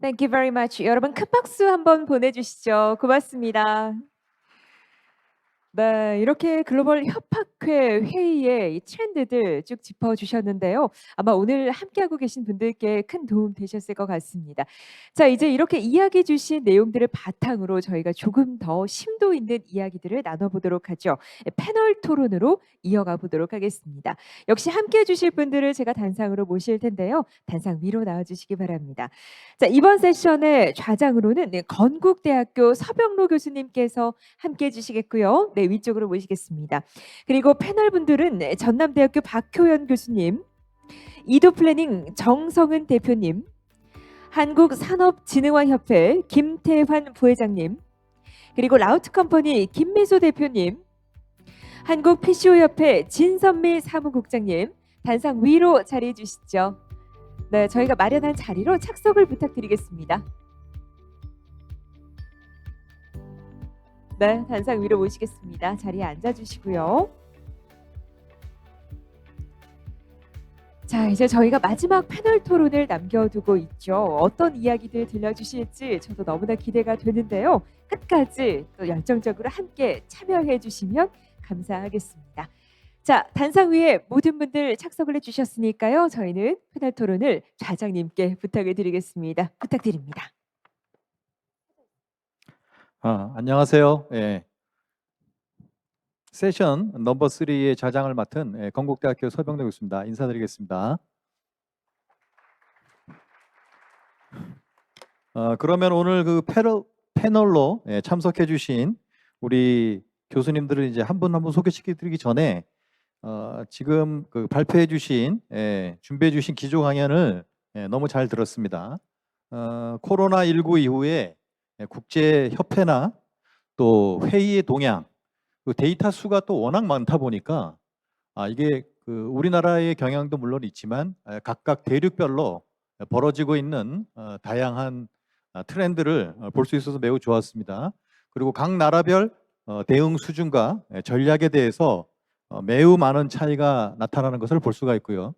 Thank you very much. 여러분 큰 박수 한번 보내주시죠. 고맙습니다. 네, 이렇게 글로벌 협학회 회의의 이 트렌드들 쭉 짚어주셨는데요. 아마 오늘 함께하고 계신 분들께 큰 도움 되셨을 것 같습니다. 자, 이제 이렇게 이야기 주신 내용들을 바탕으로 저희가 조금 더 심도 있는 이야기들을 나눠보도록 하죠. 패널 토론으로 이어가 보도록 하겠습니다. 역시 함께해 주실 분들을 제가 단상으로 모실 텐데요. 단상 위로 나와주시기 바랍니다. 자, 이번 세션의 좌장으로는 건국대학교 서병로 교수님께서 함께해 주시겠고요. 네, 위쪽으로 모시겠습니다. 그리고 패널 분들은 전남대학교 박효연 교수님, 이도플래닝 정성은 대표님, 한국산업진흥원협회 김태환 부회장님, 그리고 라우트컴퍼니 김미소 대표님, 한국PCO협회 진선미 사무국장님, 단상 위로 자리해 주시죠. 네, 저희가 마련한 자리로 착석을 부탁드리겠습니다. 네, 단상 위로 모시겠습니다. 자리에 앉아주시고요. 자, 이제 저희가 마지막 패널 토론을 남겨두고 있죠. 어떤 이야기들 들려주실지 저도 너무나 기대가 되는데요. 끝까지 또 열정적으로 함께 참여해 주시면 감사하겠습니다. 자, 단상 위에 모든 분들 착석을 해주셨으니까요. 저희는 패널 토론을 좌장님께 부탁을 드리겠습니다. 부탁드립니다. 안녕하세요. 세션 넘버 3의 좌장을 맡은 건국대학교 서병로 교수입니다. 인사드리겠습니다. 그러면 오늘 그 패널로 참석해 주신 우리 교수님들을 이제 한 분 한 분 소개시켜드리기 전에 지금 그 발표해 주신 준비해 주신 기조 강연을 너무 잘 들었습니다. 코로나19 이후에 국제 협회나 또 회의의 동향, 그 데이터 수가 또 워낙 많다 보니까 이게 그 우리나라의 경향도 물론 있지만 각각 대륙별로 벌어지고 있는 다양한 트렌드를 볼 수 있어서 매우 좋았습니다. 그리고 각 나라별 대응 수준과 전략에 대해서 매우 많은 차이가 나타나는 것을 볼 수가 있고요.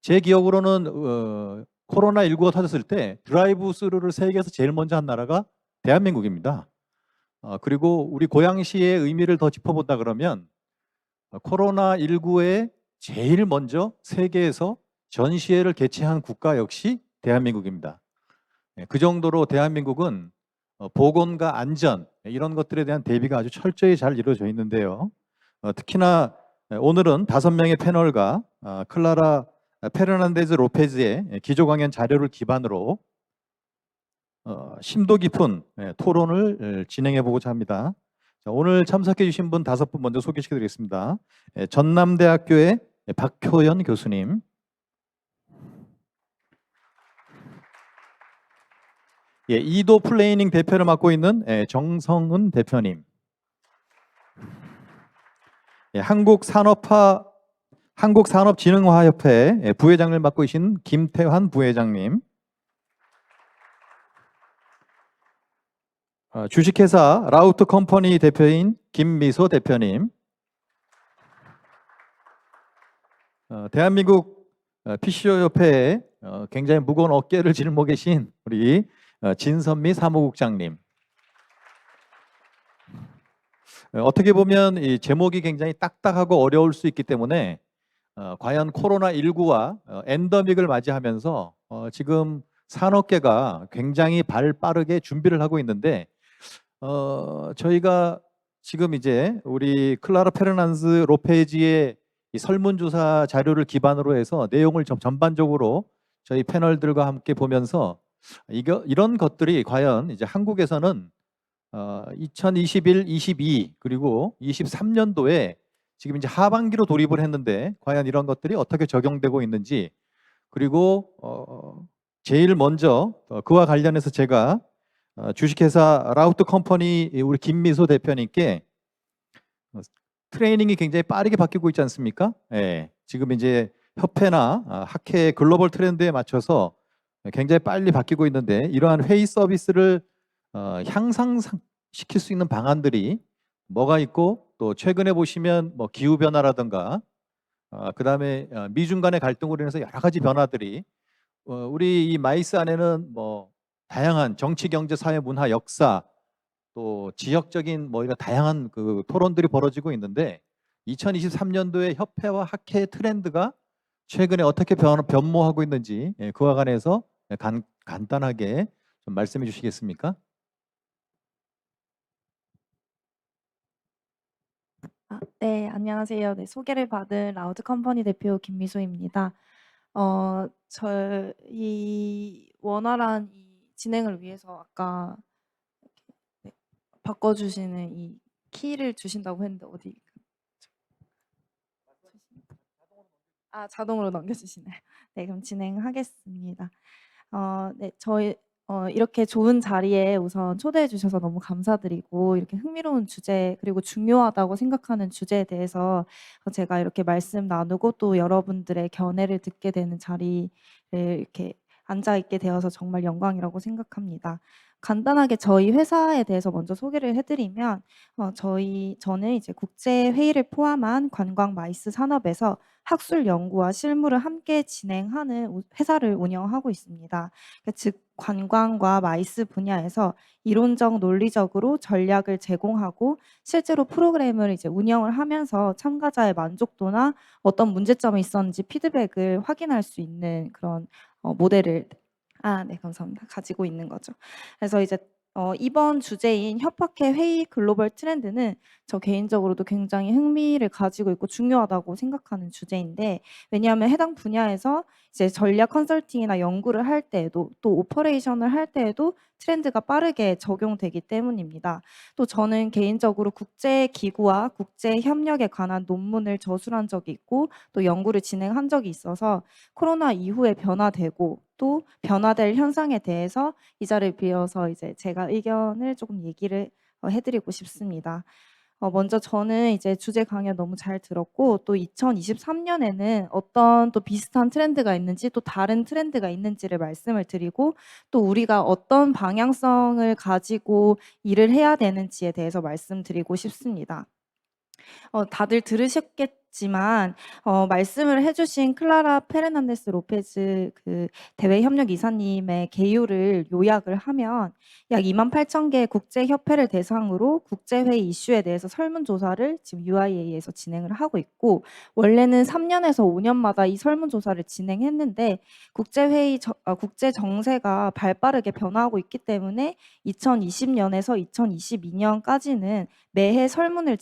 제 기억으로는 코로나19가 터졌을 때 드라이브 스루를 세계에서 제일 먼저 한 나라가 대한민국입니다. 그리고 우리 고양시의 의미를 더 짚어본다 그러면 코로나19에 제일 먼저 세계에서 전시회를 개최한 국가 역시 대한민국입니다. 그 정도로 대한민국은 보건과 안전 이런 것들에 대한 대비가 아주 철저히 잘 이루어져 있는데요. 특히나 오늘은 5명의 패널과 클라라 페르난데즈 로페즈의 기조 강연 자료를 기반으로 심도 깊은 토론을 진행해 보고자 합니다. 자, 오늘 참석해 주신 분 5분 먼저 소개시켜 드리겠습니다. 전남대학교의 박효연 교수님, 이도 플레이닝 대표를 맡고 있는 정성은 대표님, 한국산업진흥화협회 부회장을 맡고 계신 김태환 부회장님, 주식회사 라우트 컴퍼니 대표인 김미소 대표님, 대한민국 PCO 협회에 굉장히 무거운 어깨를 짊어 계신 우리 진선미 사무국장님. 어떻게 보면 이 제목이 굉장히 딱딱하고 어려울 수 있기 때문에 과연 코로나19와 엔더믹을 맞이하면서 지금 산업계가 굉장히 빠르게 준비를 하고 있는데 저희가 지금 이제 우리 클라라 페르난즈 로페지의 이 설문조사 자료를 기반으로 해서 내용을 전반적으로 저희 패널들과 함께 보면서 이런 것들이 과연 이제 한국에서는 2021, 22 그리고 23년도에 지금 이제 하반기로 돌입을 했는데 과연 이런 것들이 어떻게 적용되고 있는지, 그리고 제일 먼저 그와 관련해서 제가 주식회사 라우트 컴퍼니 우리 김미소 대표님께 트레이닝이 굉장히 빠르게 바뀌고 있지 않습니까? 지금 이제 협회나 학회 글로벌 트렌드에 맞춰서 굉장히 빨리 바뀌고 있는데 이러한 회의 서비스를 향상시킬 수 있는 방안들이 뭐가 있고, 또 최근에 보시면 뭐 기후 변화라든가 그다음에 미중 간의 갈등으로 인해서 여러 가지 변화들이 우리 이 마이스 안에는 뭐 다양한 정치, 경제, 사회, 문화, 역사 또 지역적인 뭐 이런 다양한 그 토론들이 벌어지고 있는데 2023년도에 협회와 학회의 트렌드가 최근에 어떻게 변모하고 있는지 그와 관해서 간단하게 좀 말씀해 주시겠습니까? 네, 안녕하세요. 네, 소개를 받은 라우드 컴퍼니 대표 김미소입니다. 저희 원활한 이 진행을 위해서 아까 이렇게 네, 바꿔주시는 이 키를 주신다고 했는데 어디? 자동으로 넘겨주시나요? 네, 그럼 진행하겠습니다. 네, 저희 이렇게 좋은 자리에 우선 초대해 주셔서 너무 감사드리고 이렇게 흥미로운 주제 그리고 중요하다고 생각하는 주제에 대해서 제가 이렇게 말씀 나누고 또 여러분들의 견해를 듣게 되는 자리에 이렇게 앉아 있게 되어서 정말 영광이라고 생각합니다. 간단하게 저희 회사에 대해서 먼저 소개를 해드리면 저는 이제 국제 회의를 포함한 관광 마이스 산업에서 학술 연구와 실무를 함께 진행하는 회사를 운영하고 있습니다. 즉 관광과 마이스 분야에서 이론적 논리적으로 전략을 제공하고 실제로 프로그램을 이제 운영을 하면서 참가자의 만족도나 어떤 문제점이 있었는지 피드백을 확인할 수 있는 그런 모델을 네, 감사합니다. 가지고 있는 거죠. 그래서 이제 이번 주제인 협박회 회의 글로벌 트렌드는 저 개인적으로도 굉장히 흥미를 가지고 있고 중요하다고 생각하는 주제인데 왜냐하면 해당 분야에서 이제 전략 컨설팅이나 연구를 할 때에도 또 오퍼레이션을 할 때에도 트렌드가 빠르게 적용되기 때문입니다. 또 저는 개인적으로 국제 기구와 국제 협력에 관한 논문을 저술한 적이 있고 또 연구를 진행한 적이 있어서 코로나 이후에 변화되고 또 변화될 현상에 대해서 이 자리를 빌어서 이제 제가 의견을 조금 얘기를 해드리고 싶습니다. 먼저 저는 이제 주제 강연 너무 잘 들었고 또 2023년에는 어떤 또 비슷한 트렌드가 있는지 또 다른 트렌드가 있는지를 말씀을 드리고 또 우리가 어떤 방향성을 가지고 일을 해야 되는지에 대해서 말씀드리고 싶습니다. 다들 들으셨겠지만 말씀을 해주신 클라라 페르난데스 로페즈 그 대외 협력 이사님의 개요를 요약을 하면 약 28,000개 국제 협회를 대상으로 국제 회의 이슈에 대해서 설문조사를 지금 UIA에서 진행을 하고 있고 원래는 3년에서 5년마다 이 설문조사를 진행했는데 국제 정세가 발빠르게 변화하고 있기 때문에 2020년에서 2022년까지는 매해 설문을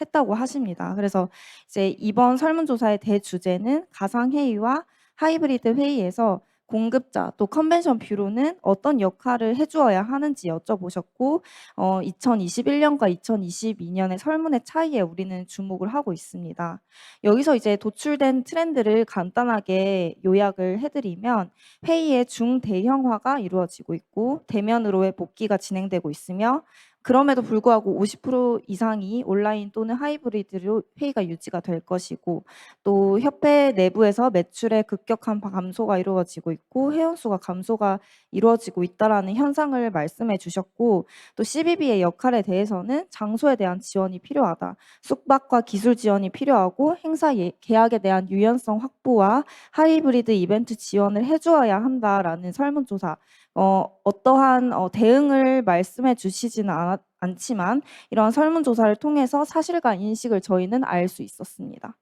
했다고 하십니다. 그래서 이제 이번 설문조사의 대주제는 가상회의와 하이브리드 회의에서 공급자 또 컨벤션 뷰로는 어떤 역할을 해주어야 하는지 여쭤보셨고 2021년과 2022년의 설문의 차이에 우리는 주목을 하고 있습니다. 여기서 이제 도출된 트렌드를 간단하게 요약을 해드리면 회의의 중대형화가 이루어지고 있고 대면으로의 복귀가 진행되고 있으며 그럼에도 불구하고 50% 이상이 온라인 또는 하이브리드로 회의가 유지가 될 것이고 또 협회 내부에서 매출의 급격한 감소가 이루어지고 있고 회원수가 감소가 이루어지고 있다라는 현상을 말씀해 주셨고 또 CBB의 역할에 대해서는 장소에 대한 지원이 필요하다. 숙박과 기술 지원이 필요하고 행사 계약에 대한 유연성 확보와 하이브리드 이벤트 지원을 해주어야 한다라는 설문조사 어떠한 대응을 말씀해 주시지는 않지만 이런 설문조사를 통해서 사실과 인식을 저희는 알 수 있었습니다.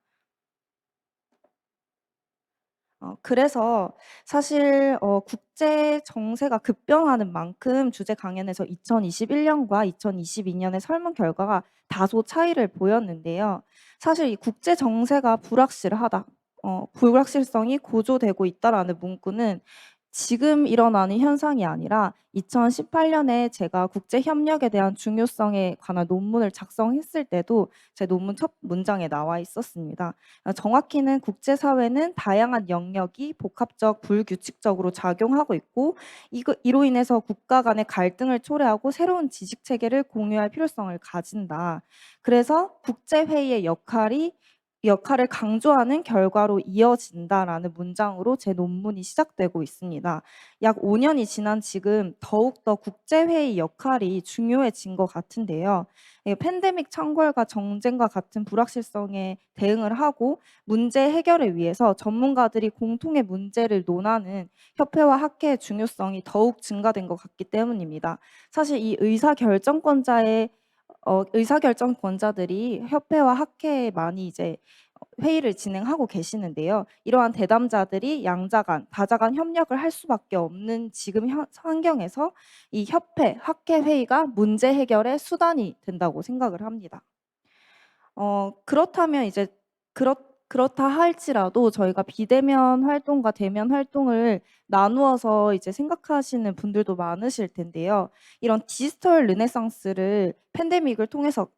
그래서 사실 국제 정세가 급변하는 만큼 주제 강연에서 2021년과 2022년의 설문 결과가 다소 차이를 보였는데요. 사실 이 국제 정세가 불확실하다, 불확실성이 고조되고 있다라는 문구는 지금 일어나는 현상이 아니라 2018년에 제가 국제 협력에 대한 중요성에 관한 논문을 작성했을 때도 제 논문 첫 문장에 나와 있었습니다. 정확히는 국제사회는 다양한 영역이 복합적 불규칙적으로 작용하고 있고 이로 인해서 국가 간의 갈등을 초래하고 새로운 지식체계를 공유할 필요성을 가진다. 그래서 국제회의의 역할이 역할을 강조하는 결과로 이어진다라는 문장으로 제 논문이 시작되고 있습니다. 약 5년이 지난 지금 더욱더 국제회의 역할이 중요해진 것 같은데요. 팬데믹 창궐과 정쟁과 같은 불확실성에 대응을 하고 문제 해결을 위해서 전문가들이 공통의 문제를 논하는 협회와 학회의 중요성이 더욱 증가된 것 같기 때문입니다. 사실 이 의사결정권자들이 협회와 학회에 많이 이제 회의를 진행하고 계시는데요. 이러한 대담자들이 양자 간, 다자 간 협력을 할 수밖에 없는 지금 환경에서 이 협회, 학회 회의가 문제 해결의 수단이 된다고 생각을 합니다. 그렇다면 이제 그렇다 할지라도 저희가 비대면 활동과 대면 활동을 나누어서 이제 생각하시는 분들도 많으실 텐데요. 이런 디지털 르네상스를 팬데믹을 통해서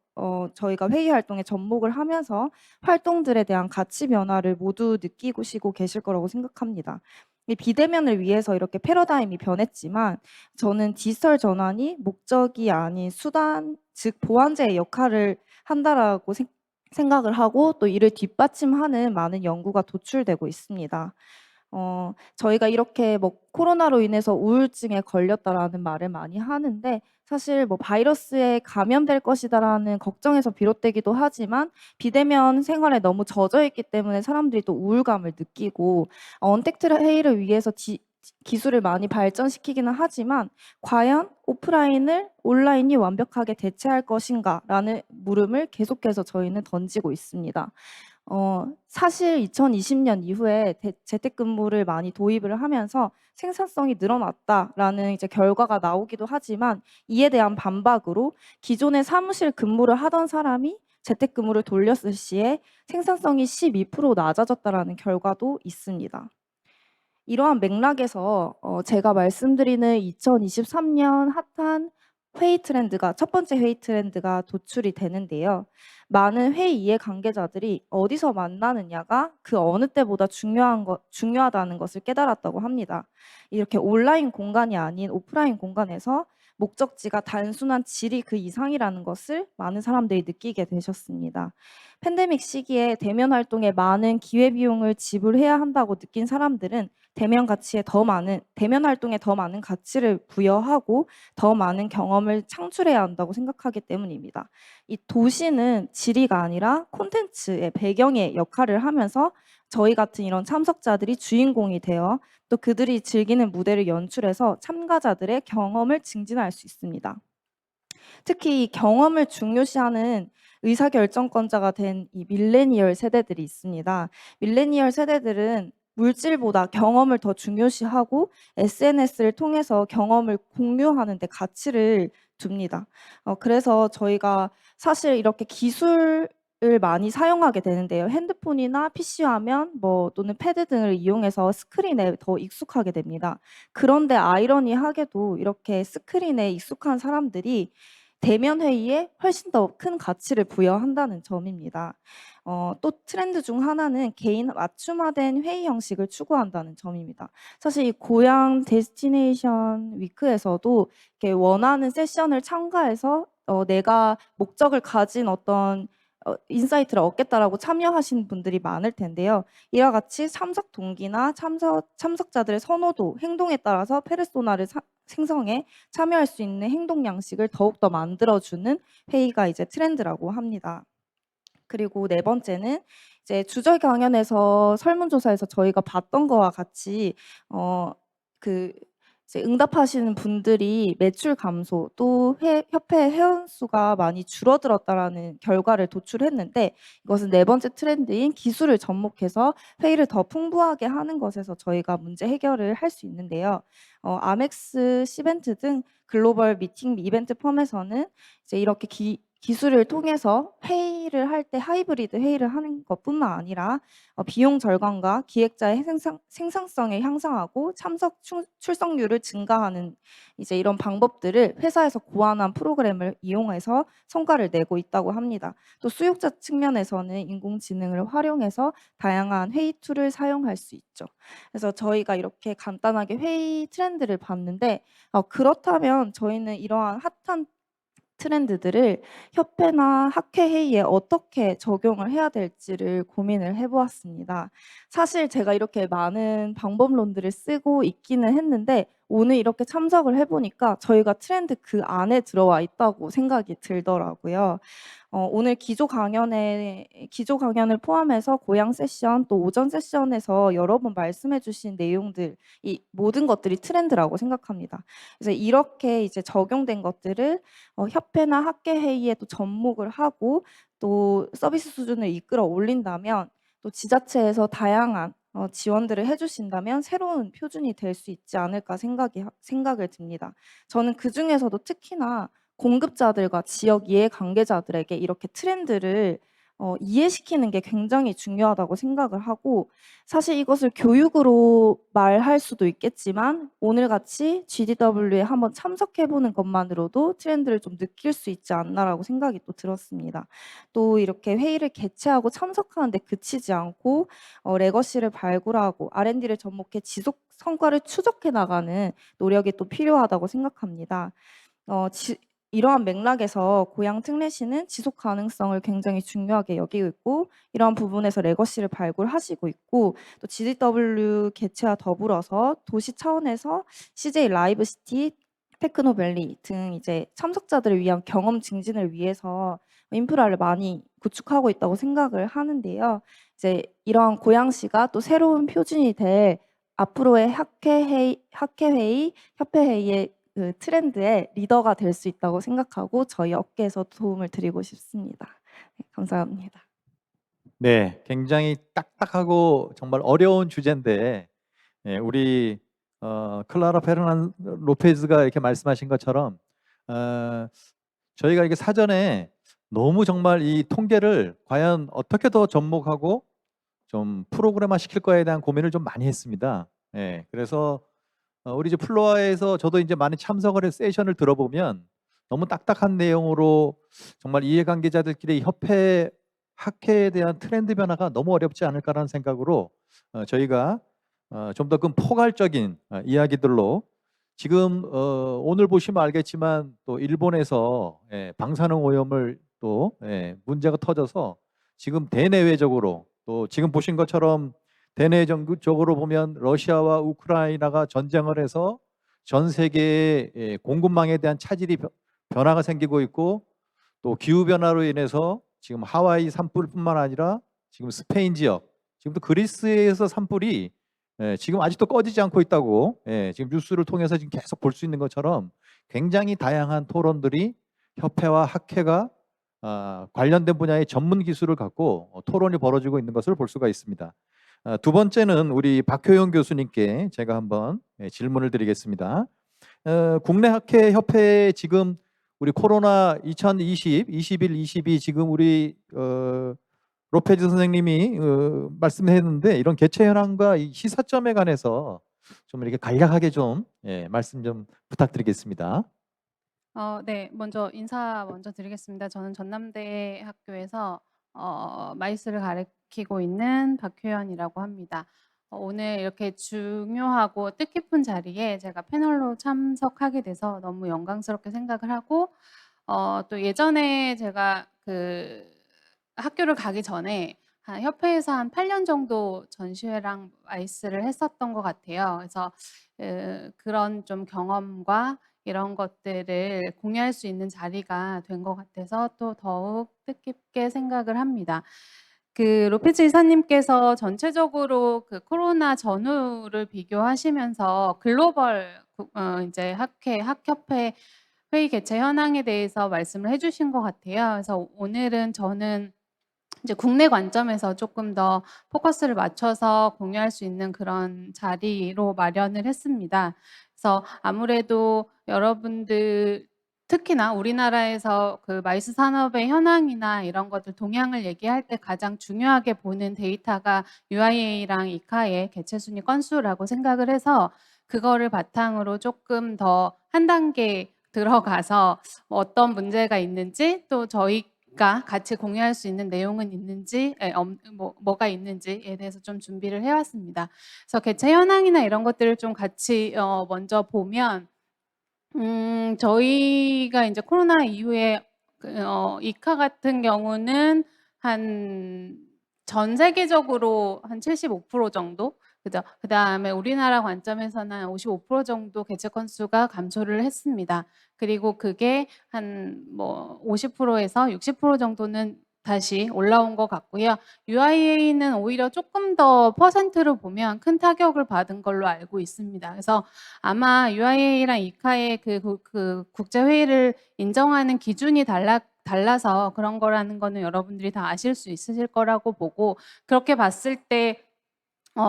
저희가 회의 활동에 접목을 하면서 활동들에 대한 가치 변화를 모두 느끼시고 계실 거라고 생각합니다. 이 비대면을 위해서 이렇게 패러다임이 변했지만 저는 디지털 전환이 목적이 아닌 수단, 즉 보완제의 역할을 한다라고 생각을 하고 또 이를 뒷받침하는 많은 연구가 도출되고 있습니다. 저희가 이렇게 뭐 코로나로 인해서 우울증에 걸렸다라는 말을 많이 하는데 사실 뭐 '바이러스에 감염될 것이다.'라는 걱정에서 비롯되기도 하지만 비대면 생활에 너무 젖어 있기 때문에 사람들이 또 우울감을 느끼고 언택트 회의를 위해서 기술을 많이 발전시키기는 하지만 과연 오프라인을 온라인이 완벽하게 대체할 것인가라는 물음을 계속해서 저희는 던지고 있습니다. 사실 2020년 이후에 재택근무를 많이 도입을 하면서 생산성이 늘어났다라는 이제 결과가 나오기도 하지만 이에 대한 반박으로 기존에 사무실 근무를 하던 사람이 재택근무를 돌렸을 시에 생산성이 12% 낮아졌다라는 결과도 있습니다. 이러한 맥락에서 제가 말씀드리는 2023년 핫한 회의 트렌드가 첫 번째 회의 트렌드가 도출이 되는데요. 많은 회의 이해 관계자들이 어디서 만나느냐가 그 어느 때보다 중요하다는 것을 깨달았다고 합니다. 이렇게 온라인 공간이 아닌 오프라인 공간에서 목적지가 단순한 질이 그 이상이라는 것을 많은 사람들이 느끼게 되셨습니다. 팬데믹 시기에 대면 활동에 많은 기회비용을 지불해야 한다고 느낀 사람들은 대면 활동에 더 많은 가치를 부여하고 더 많은 경험을 창출해야 한다고 생각하기 때문입니다. 이 도시는 지리가 아니라 콘텐츠의 배경의 역할을 하면서 저희 같은 이런 참석자들이 주인공이 되어 또 그들이 즐기는 무대를 연출해서 참가자들의 경험을 증진할 수 있습니다. 특히 이 경험을 중요시하는 의사결정권자가 된 이 밀레니얼 세대들이 있습니다. 밀레니얼 세대들은 물질보다 경험을 더 중요시하고 SNS를 통해서 경험을 공유하는 데 가치를 둡니다. 그래서 저희가 사실 이렇게 기술을 많이 사용하게 되는데요. 핸드폰이나 PC 화면 또는 패드 등을 이용해서 스크린에 더 익숙하게 됩니다. 그런데 아이러니하게도 이렇게 스크린에 익숙한 사람들이 대면 회의에 훨씬 더 큰 가치를 부여한다는 점입니다. 또 트렌드 중 하나는 개인 맞춤화된 회의 형식을 추구한다는 점입니다. 사실 이 고향 데스티네이션 위크에서도 이렇게 원하는 세션을 참가해서 내가 목적을 가진 어떤 인사이트를 얻겠다라고 참여하신 분들이 많을 텐데요. 이와 같이 참석 동기나 참석자들의 선호도, 행동에 따라서 페르소나를 생성해 참여할 수 있는 행동 양식을 더욱더 만들어주는 회의가 이제 트렌드라고 합니다. 그리고 네 번째는 이제 주절 강연에서 설문조사에서 저희가 봤던 거와 같이 그 이제 응답하시는 분들이 매출 감소 또 협회 회원 수가 많이 줄어들었다라는 결과를 도출했는데 이것은 네 번째 트렌드인 기술을 접목해서 회의를 더 풍부하게 하는 것에서 저희가 문제 해결을 할 수 있는데요. 아멕스, 시벤트 등 글로벌 미팅 이벤트 펌에서는 이제 이렇게 기술을 통해서 회의를 할 때 하이브리드 회의를 하는 것뿐만 아니라 비용 절감과 기획자의 생산성을 향상하고 출석률을 증가하는 이제 이런 방법들을 회사에서 고안한 프로그램을 이용해서 성과를 내고 있다고 합니다. 또 수요자 측면에서는 인공지능을 활용해서 다양한 회의 툴을 사용할 수 있죠. 그래서 저희가 이렇게 간단하게 회의 트렌드를 봤는데 그렇다면 저희는 이러한 핫한 트렌드들을 협회나 학회 회의에 어떻게 적용을 해야 될지를 고민을 해 보았습니다. 사실 제가 이렇게 많은 방법론들을 쓰고 있기는 했는데 오늘 이렇게 참석을 해 보니까 저희가 트렌드 그 안에 들어와 있다고 생각이 들더라고요. 오늘 기조 강연을 포함해서 고양 세션 또 오전 세션에서 여러 번 말씀해 주신 내용들 이 모든 것들이 트렌드라고 생각합니다. 그래서 이렇게 이제 적용된 것들을 협회나 학계 회의에 또 접목을 하고 또 서비스 수준을 이끌어 올린다면 또 지자체에서 다양한 지원들을 해 주신다면 새로운 표준이 될 수 있지 않을까 생각을 듭니다. 저는 그중에서도 특히나 공급자들과 지역 이해 관계자들에게 이렇게 트렌드를 이해시키는 게 굉장히 중요하다고 생각을 하고 사실 이것을 교육으로 말할 수도 있겠지만 오늘같이 GDW에 한번 참석해 보는 것만으로도 트렌드를 좀 느낄 수 있지 않나라고 생각이 또 들었습니다. 또 이렇게 회의를 개최하고 참석하는 데 그치지 않고 레거시를 발굴하고 R&D를 접목해 지속 성과를 추적해 나가는 노력이 또 필요하다고 생각합니다. 어 지 이러한 맥락에서 고양 특례시는 지속 가능성을 굉장히 중요하게 여기고 있고 이러한 부분에서 레거시를 발굴하시고 있고 또 GDW 개최와 더불어서 도시 차원에서 CJ 라이브시티, 테크노밸리 등 이제 참석자들을 위한 경험 증진을 위해서 인프라를 많이 구축하고 있다고 생각을 하는데요. 이제 이러한 고양시가 또 새로운 표준이 될 앞으로의 학회회의, 협회회의의 그 트렌드의 리더가 될 수 있다고 생각하고 저희 업계에서 도움을 드리고 싶습니다. 네, 감사합니다. 네, 굉장히 딱딱하고 정말 어려운 주제인데 우리 클라라 페르난 로페즈가 이렇게 말씀하신 것처럼 저희가 이게 사전에 너무 정말 이 통계를 과연 어떻게 더 접목하고 좀 프로그램화 시킬 거에 대한 고민을 좀 많이 했습니다. 그래서 우리 이제 플로아에서 저도 이제 많이 참석을 해서 세션을 들어보면 너무 딱딱한 내용으로 정말 이해관계자들끼리 협회 학회에 대한 트렌드 변화가 너무 어렵지 않을까라는 생각으로 저희가 좀 더 큰 포괄적인 이야기들로 지금 오늘 보시면 알겠지만 또 일본에서 방사능 오염을 또 문제가 터져서 지금 대내외적으로 또 지금 보신 것처럼 대내적으로 보면 러시아와 우크라이나가 전쟁을 해서 전 세계의 공급망에 대한 차질이 변화가 생기고 있고 또 기후 변화로 인해서 지금 하와이 산불뿐만 아니라 지금 스페인 지역, 지금 또 그리스에서 산불이 지금 아직도 꺼지지 않고 있다고 지금 뉴스를 통해서 지금 계속 볼 수 있는 것처럼 굉장히 다양한 토론들이 협회와 학회가 관련된 분야의 전문 기술을 갖고 토론이 벌어지고 있는 것을 볼 수가 있습니다. 두 번째는 우리 박효영 교수님께 제가 한번 질문을 드리겠습니다. 국내 학회 협회에 지금 우리 코로나 2020, 21, 22 지금 우리 로페즈 선생님이 말씀했는데 이런 개최 현황과 이 시사점에 관해서 좀 이렇게 간략하게 좀 말씀 좀 부탁드리겠습니다. 네. 인사 먼저 드리겠습니다. 저는 전남대 학교에서 마이스를 가르치고 있는 박효연이라고 합니다. 오늘 이렇게 중요하고 뜻깊은 자리에 제가 패널로 참석하게 돼서 너무 영광스럽게 생각을 하고 또 예전에 제가 그 학교를 가기 전에 협회에서 한 8년 정도 전시회랑 마이스를 했었던 것 같아요. 그래서 그런 좀 경험과 이런 것들을 공유할 수 있는 자리가 된 것 같아서 또 더욱 뜻깊게 생각을 합니다. 그 로페즈 이사님께서 전체적으로 그 코로나 전후를 비교하시면서 글로벌 이제 학협회 회의 개최 현황에 대해서 말씀을 해 주신 것 같아요. 그래서 오늘은 저는 이제 국내 관점에서 조금 더 포커스를 맞춰서 공유할 수 있는 그런 자리로 마련을 했습니다. 그래서 아무래도 여러분들 특히나 우리나라에서 그 마이스 산업의 현황이나 이런 것들 동향을 얘기할 때 가장 중요하게 보는 데이터가 UIA랑 이카의 개최 순위 건수라고 생각을 해서 그거를 바탕으로 조금 더 한 단계 들어가서 어떤 문제가 있는지 또 저희가 같이 공유할 수 있는 내용은 있는지 뭐가 있는지에 대해서 좀 준비를 해왔습니다. 그래서 개최 현황이나 이런 것들을 좀 같이 먼저 보면 저희가 이제 코로나 이후에 이카 같은 경우는 전 세계적으로 한 75% 정도, 그죠? 그다음에 우리나라 관점에서는 한 55% 정도 개체 건수가 감소를 했습니다. 그리고 그게 한 뭐 50%에서 60% 정도는 다시 올라온 것 같고요. UIA는 오히려 조금 더 퍼센트로 보면 큰 타격을 받은 걸로 알고 있습니다. 그래서 아마 UIA랑 이카의 그 국제 회의를 인정하는 기준이 달라서 그런 거라는 거는 여러분들이 다 아실 수 있으실 거라고 보고, 그렇게 봤을 때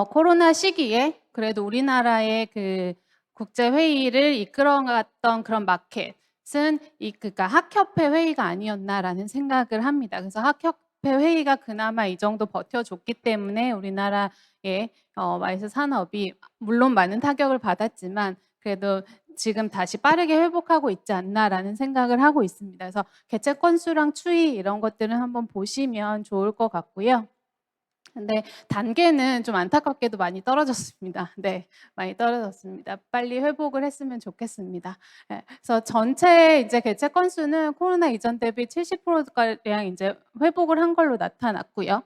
코로나 시기에 그래도 우리나라의 그 국제 회의를 이끌어갔던 그런 마켓은 그러니까 학협회 회의가 아니었나라는 생각을 합니다. 그래서 학협회 회의가 그나마 이 정도 버텨줬기 때문에 우리나라의 마이스 산업이 물론 많은 타격을 받았지만 그래도 지금 다시 빠르게 회복하고 있지 않나라는 생각을 하고 있습니다. 그래서 개체 건수랑 추이 이런 것들은 한번 보시면 좋을 것 같고요. 근데 단계는 좀 안타깝게도 많이 떨어졌습니다. 네, 많이 떨어졌습니다. 빨리 회복을 했으면 좋겠습니다. 예, 그래서 전체 이제 개체 건수는 코로나 이전 대비 70%가량 이제 회복을 한 걸로 나타났고요.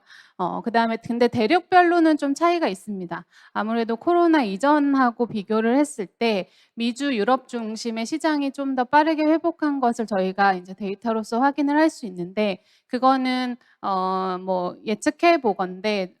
그다음에 근데 대륙별로는 좀 차이가 있습니다. 아무래도 코로나 이전하고 비교를 했을 때 미주, 유럽 중심의 시장이 좀 더 빠르게 회복한 것을 저희가 이제 데이터로서 확인을 할 수 있는데, 그거는 뭐 예측해 보건대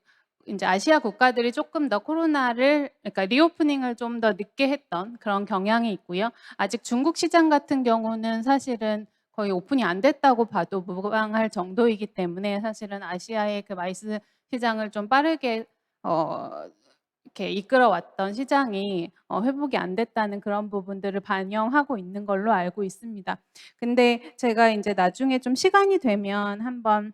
이제 아시아 국가들이 조금 더 코로나를 그러니까 리오프닝을 좀 더 늦게 했던 그런 경향이 있고요. 아직 중국 시장 같은 경우는 사실은 거의 오픈이 안 됐다고 봐도 무방할 정도이기 때문에 사실은 아시아의 그 마이스 시장을 좀 빠르게 이렇게 이끌어왔던 시장이 회복이 안 됐다는 그런 부분들을 반영하고 있는 걸로 알고 있습니다. 근데 제가 이제 나중에 좀 시간이 되면 한번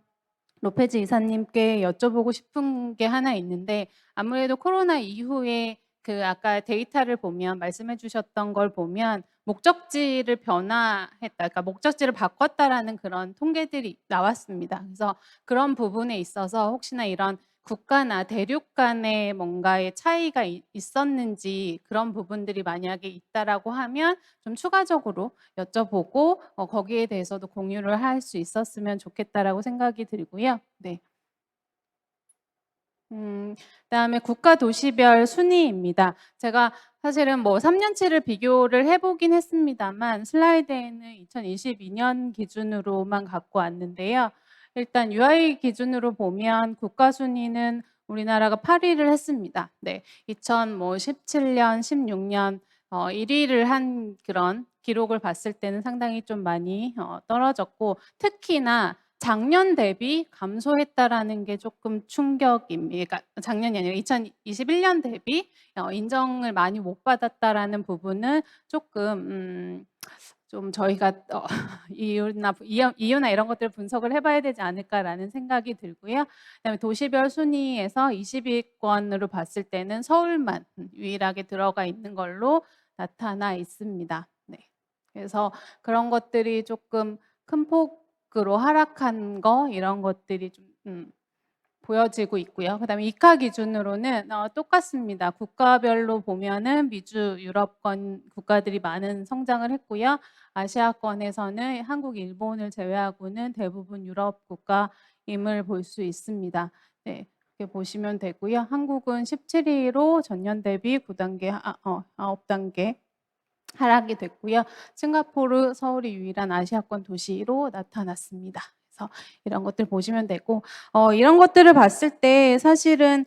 로페즈 이사님께 여쭤보고 싶은 게 하나 있는데, 아무래도 코로나 이후에 그 아까 데이터를 보면 말씀해 주셨던 걸 보면 목적지를 변화했다, 그러니까 목적지를 바꿨다라는 그런 통계들이 나왔습니다. 그래서 그런 부분에 있어서 혹시나 이런 국가나 대륙 간의 뭔가의 차이가 있었는지 그런 부분들이 만약에 있다라고 하면 좀 추가적으로 여쭤보고 거기에 대해서도 공유를 할 수 있었으면 좋겠다라고 생각이 들고요. 네. 그다음에 국가 도시별 순위입니다. 제가 사실은 뭐 3년치를 비교를 해보긴 했습니다만 슬라이드에는 2022년 기준으로만 갖고 왔는데요. 일단 UI 기준으로 보면 국가 순위는 우리나라가 8위를 했습니다. 네, 2017년, 16년 1위를 한 그런 기록을 봤을 때는 상당히 좀 많이 떨어졌고, 특히나 작년 대비 감소했다라는 게 조금 충격입니다. 그러니까 작년이 아니라 2021년 대비 인정을 많이 못 받았다라는 부분은 조금 좀 저희가 이유나 이런 것들을 분석을 해봐야 되지 않을까라는 생각이 들고요. 그다음에 도시별 순위에서 20위권으로 봤을 때는 서울만 유일하게 들어가 있는 걸로 나타나 있습니다. 네. 그래서 그런 것들이 조금 큰 폭으로 하락한 거 이런 것들이 좀 보여지고 있고요. 그다음에 이카 기준으로는 똑같습니다. 국가별로 보면은 미주, 유럽권 국가들이 많은 성장을 했고요. 아시아권에서는 한국, 일본을 제외하고는 대부분 유럽 국가임을 볼 수 있습니다. 네, 이렇게 보시면 되고요. 한국은 17위로 전년 대비 9단계 하락이 됐고요. 싱가포르, 서울이 유일한 아시아권 도시로 나타났습니다. 그래서 이런 것들 보시면 되고, 이런 것들을 봤을 때 사실은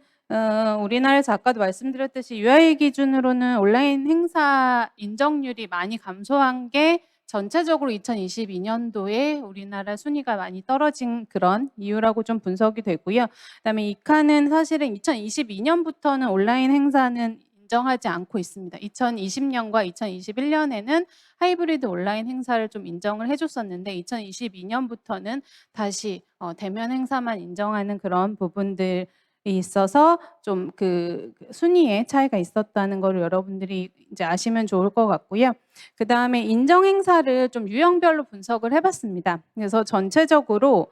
우리나라에서 아까도 말씀드렸듯이 UI 기준으로는 온라인 행사 인정률이 많이 감소한 게 전체적으로 2022년도에 우리나라 순위가 많이 떨어진 그런 이유라고 좀 분석이 되고요. 그다음에 이카는 사실은 2022년부터는 온라인 행사는 인정하지 않고 있습니다. 2020년과 2021년에는 하이브리드 온라인 행사를 좀 인정을 해줬었는데 2022년부터는 다시 대면 행사만 인정하는 그런 부분들이 있어서 좀 그 순위에 차이가 있었다는 걸 여러분들이 이제 아시면 좋을 것 같고요. 그 다음에 인정 행사를 좀 유형별로 분석을 해봤습니다. 그래서 전체적으로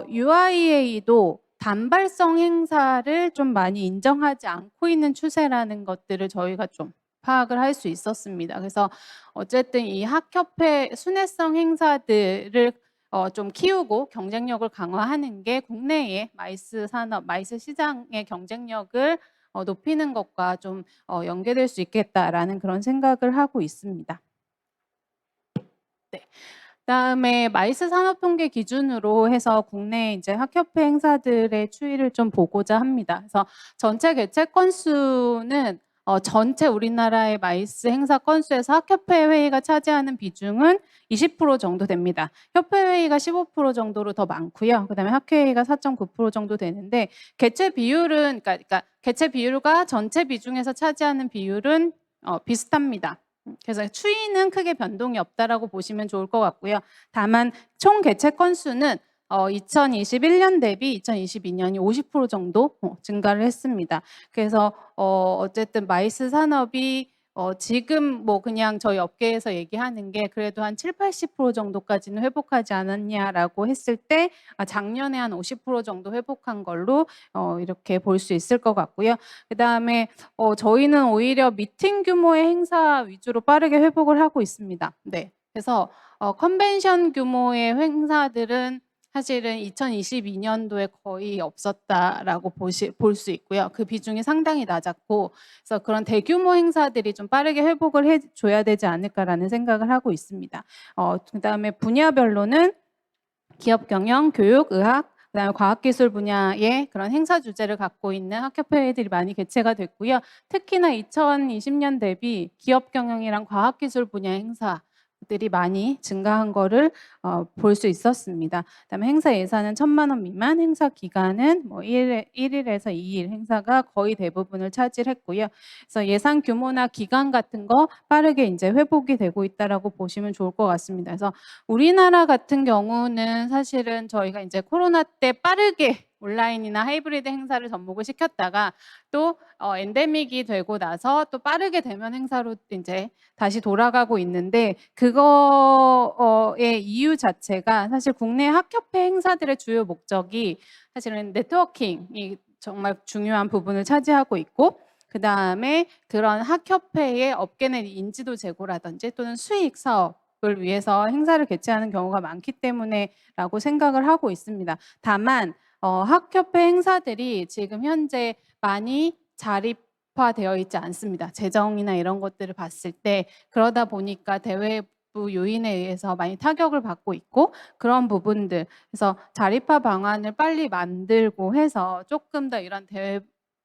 UIA도 단발성 행사를 좀 많이 인정하지 않고 있는 추세라는 것들을 저희가 좀 파악을 할 수 있었습니다. 그래서 어쨌든 이 학협회 순회성 행사들을 좀 키우고 경쟁력을 강화하는 게 국내의 마이스 산업, 마이스 시장의 경쟁력을 높이는 것과 좀 연계될 수 있겠다라는 그런 생각을 하고 있습니다. 네. 그다음에 마이스 산업통계 기준으로 해서 국내 이제 학협회 행사들의 추이를 좀 보고자 합니다. 그래서 전체 개최 건수는 전체 우리나라의 마이스 행사 건수에서 학협회 회의가 차지하는 비중은 20% 정도 됩니다. 협회 회의가 15% 정도로 더 많고요. 그다음에 학회 회의가 4.9% 정도 되는데 개최 비율은 그러니까 개최 비율과 전체 비중에서 차지하는 비율은 비슷합니다. 그래서 추이는 크게 변동이 없다라고 보시면 좋을 것 같고요. 다만 총 개최 건수는 2021년 대비 2022년이 50% 정도 증가를 했습니다. 그래서 어쨌든 마이스 산업이 지금 뭐 그냥 저희 업계에서 얘기하는 게 그래도 한 70~80% 정도까지는 회복하지 않았냐라고 했을 때 작년에 한 50% 정도 회복한 걸로 이렇게 볼 수 있을 것 같고요. 그다음에 저희는 오히려 미팅 규모의 행사 위주로 빠르게 회복을 하고 있습니다. 네. 그래서 컨벤션 규모의 행사들은 사실은 2022년도에 거의 없었다라고 볼 수 있고요. 그 비중이 상당히 낮았고, 그래서 그런 대규모 행사들이 좀 빠르게 회복을 해줘야 되지 않을까라는 생각을 하고 있습니다. 그다음에 분야별로는 기업 경영, 교육, 의학, 그다음에 과학기술 분야의 그런 행사 주제를 갖고 있는 학협회들이 많이 개최가 됐고요. 특히나 2020년 대비 기업 경영이랑 과학기술 분야 행사들이 많이 증가한 거를 볼 수 있었습니다. 그다음에 행사 예산은 1,000만 원 미만, 행사 기간은 뭐 1일에서 2일 행사가 거의 대부분을 차지했고요. 그래서 예산 규모나 기간 같은 거 빠르게 이제 회복이 되고 있다라고 보시면 좋을 것 같습니다. 그래서 우리나라 같은 경우는 사실은 저희가 이제 코로나 때 빠르게 온라인이나 하이브리드 행사를 접목을 시켰다가 또 엔데믹이 되고 나서 또 빠르게 대면 행사로 이제 다시 돌아가고 있는데 그거의 이유 자체가 사실 국내 학협회 행사들의 주요 목적이 사실은 네트워킹이 정말 중요한 부분을 차지하고 있고 그다음에 그런 학협회의 업계 내 인지도 제고라든지 또는 수익 사업을 위해서 행사를 개최하는 경우가 많기 때문에라고 생각을 하고 있습니다. 다만 학협회 행사들이 지금 현재 많이 자립화되어 있지 않습니다. 재정이나 이런 것들을 봤을 때 그러다 보니까 대외부 요인에 의해서 많이 타격을 받고 있고 그런 부분들 그래서 자립화 방안을 빨리 만들고 해서 조금 더 이런 대외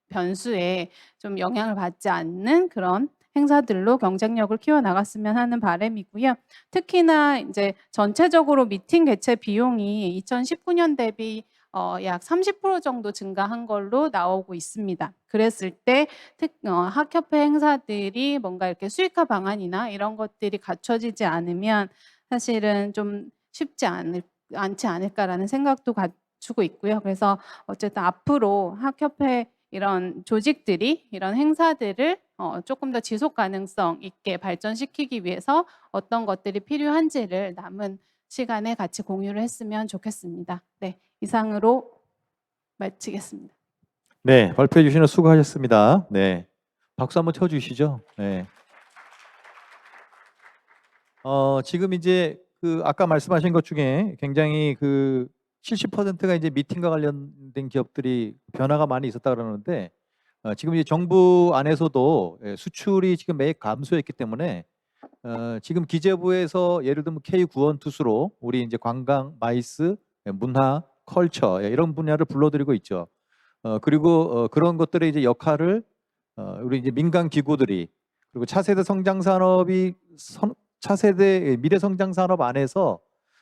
변수에 좀 영향을 받지 않는 그런 행사들로 경쟁력을 키워나갔으면 하는 바람이고요. 특히나 이제 전체적으로 미팅 개최 비용이 2019년 대비 약 30% 정도 증가한 걸로 나오고 있습니다. 그랬을 때 학협회 행사들이 뭔가 이렇게 수익화 방안이나 이런 것들이 갖춰지지 않으면 사실은 좀 쉽지 않지 않을까라는 생각도 갖추고 있고요. 그래서 어쨌든 앞으로 학협회 이런 조직들이 이런 행사들을 조금 더 지속 가능성 있게 발전시키기 위해서 어떤 것들이 필요한지를 남은 시간에 같이 공유를 했으면 좋겠습니다. 네, 이상으로 마치겠습니다. 네, 발표해 주시는 수고하셨습니다. 네, 박수 한번 쳐주시죠. 네. 지금 이제 그 아까 말씀하신 것 중에 굉장히 그 70%가 이제 미팅과 관련된 기업들이 변화가 많이 있었다 그러는데 지금 이제 정부 안에서도 수출이 지금 매일 감소했기 때문에 지금 기재부에서 예를 들면 K9원 투수로 우리 이제 관광, 마이스, 문화, 컬처 이런 분야를 불러들이고 있죠. 그리고 그런 것들의 이제 역할을 우리 이제 민간 기구들이 그리고 차세대 성장 산업이 차세대 미래 성장 산업 안에서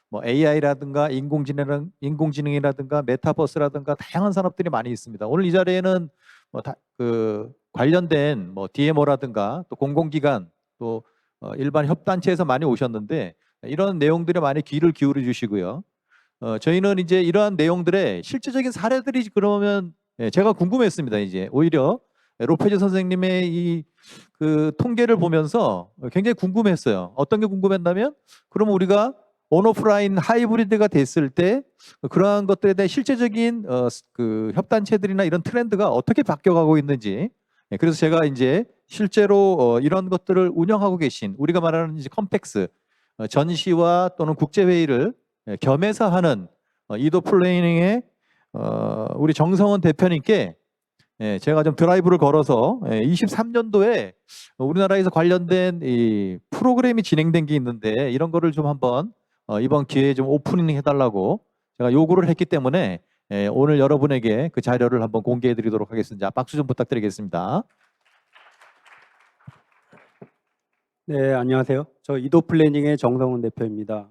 뭐 AI라든가 인공지능이라든가 메타버스라든가 다양한 산업들이 많이 있습니다. 오늘 이 자리에는 뭐 그 관련된 뭐 DMO라든가 또 공공기관 또 일반 협단체에서 많이 오셨는데 이런 내용들에 많이 귀를 기울여 주시고요. 저희는 이제 이러한 내용들의 실질적인 사례들이 그러면 제가 궁금했습니다. 이제 오히려 로페즈 선생님의 이 그 통계를 보면서 굉장히 궁금했어요. 어떤 게 궁금했냐면 그러면 우리가 온오프라인 하이브리드가 됐을 때 그러한 것들에 대한 실제적인 그 협단체들이나 이런 트렌드가 어떻게 바뀌어가고 있는지 그래서 제가 이제 실제로 이런 것들을 운영하고 계신 우리가 말하는 이제 컴팩스 전시와 또는 국제 회의를 겸해서 하는 이도 플래닝의 우리 정성원 대표님께 제가 좀 드라이브를 걸어서 23년도에 우리나라에서 관련된 이 프로그램이 진행된 게 있는데 이런 거를 좀 한번 이번 기회에 좀 오프닝 해달라고 제가 요구를 했기 때문에 오늘 여러분에게 그 자료를 한번 공개해 드리도록 하겠습니다. 박수 좀 부탁드리겠습니다. 네, 안녕하세요. 저 이도 플래닝의 정성훈 대표입니다.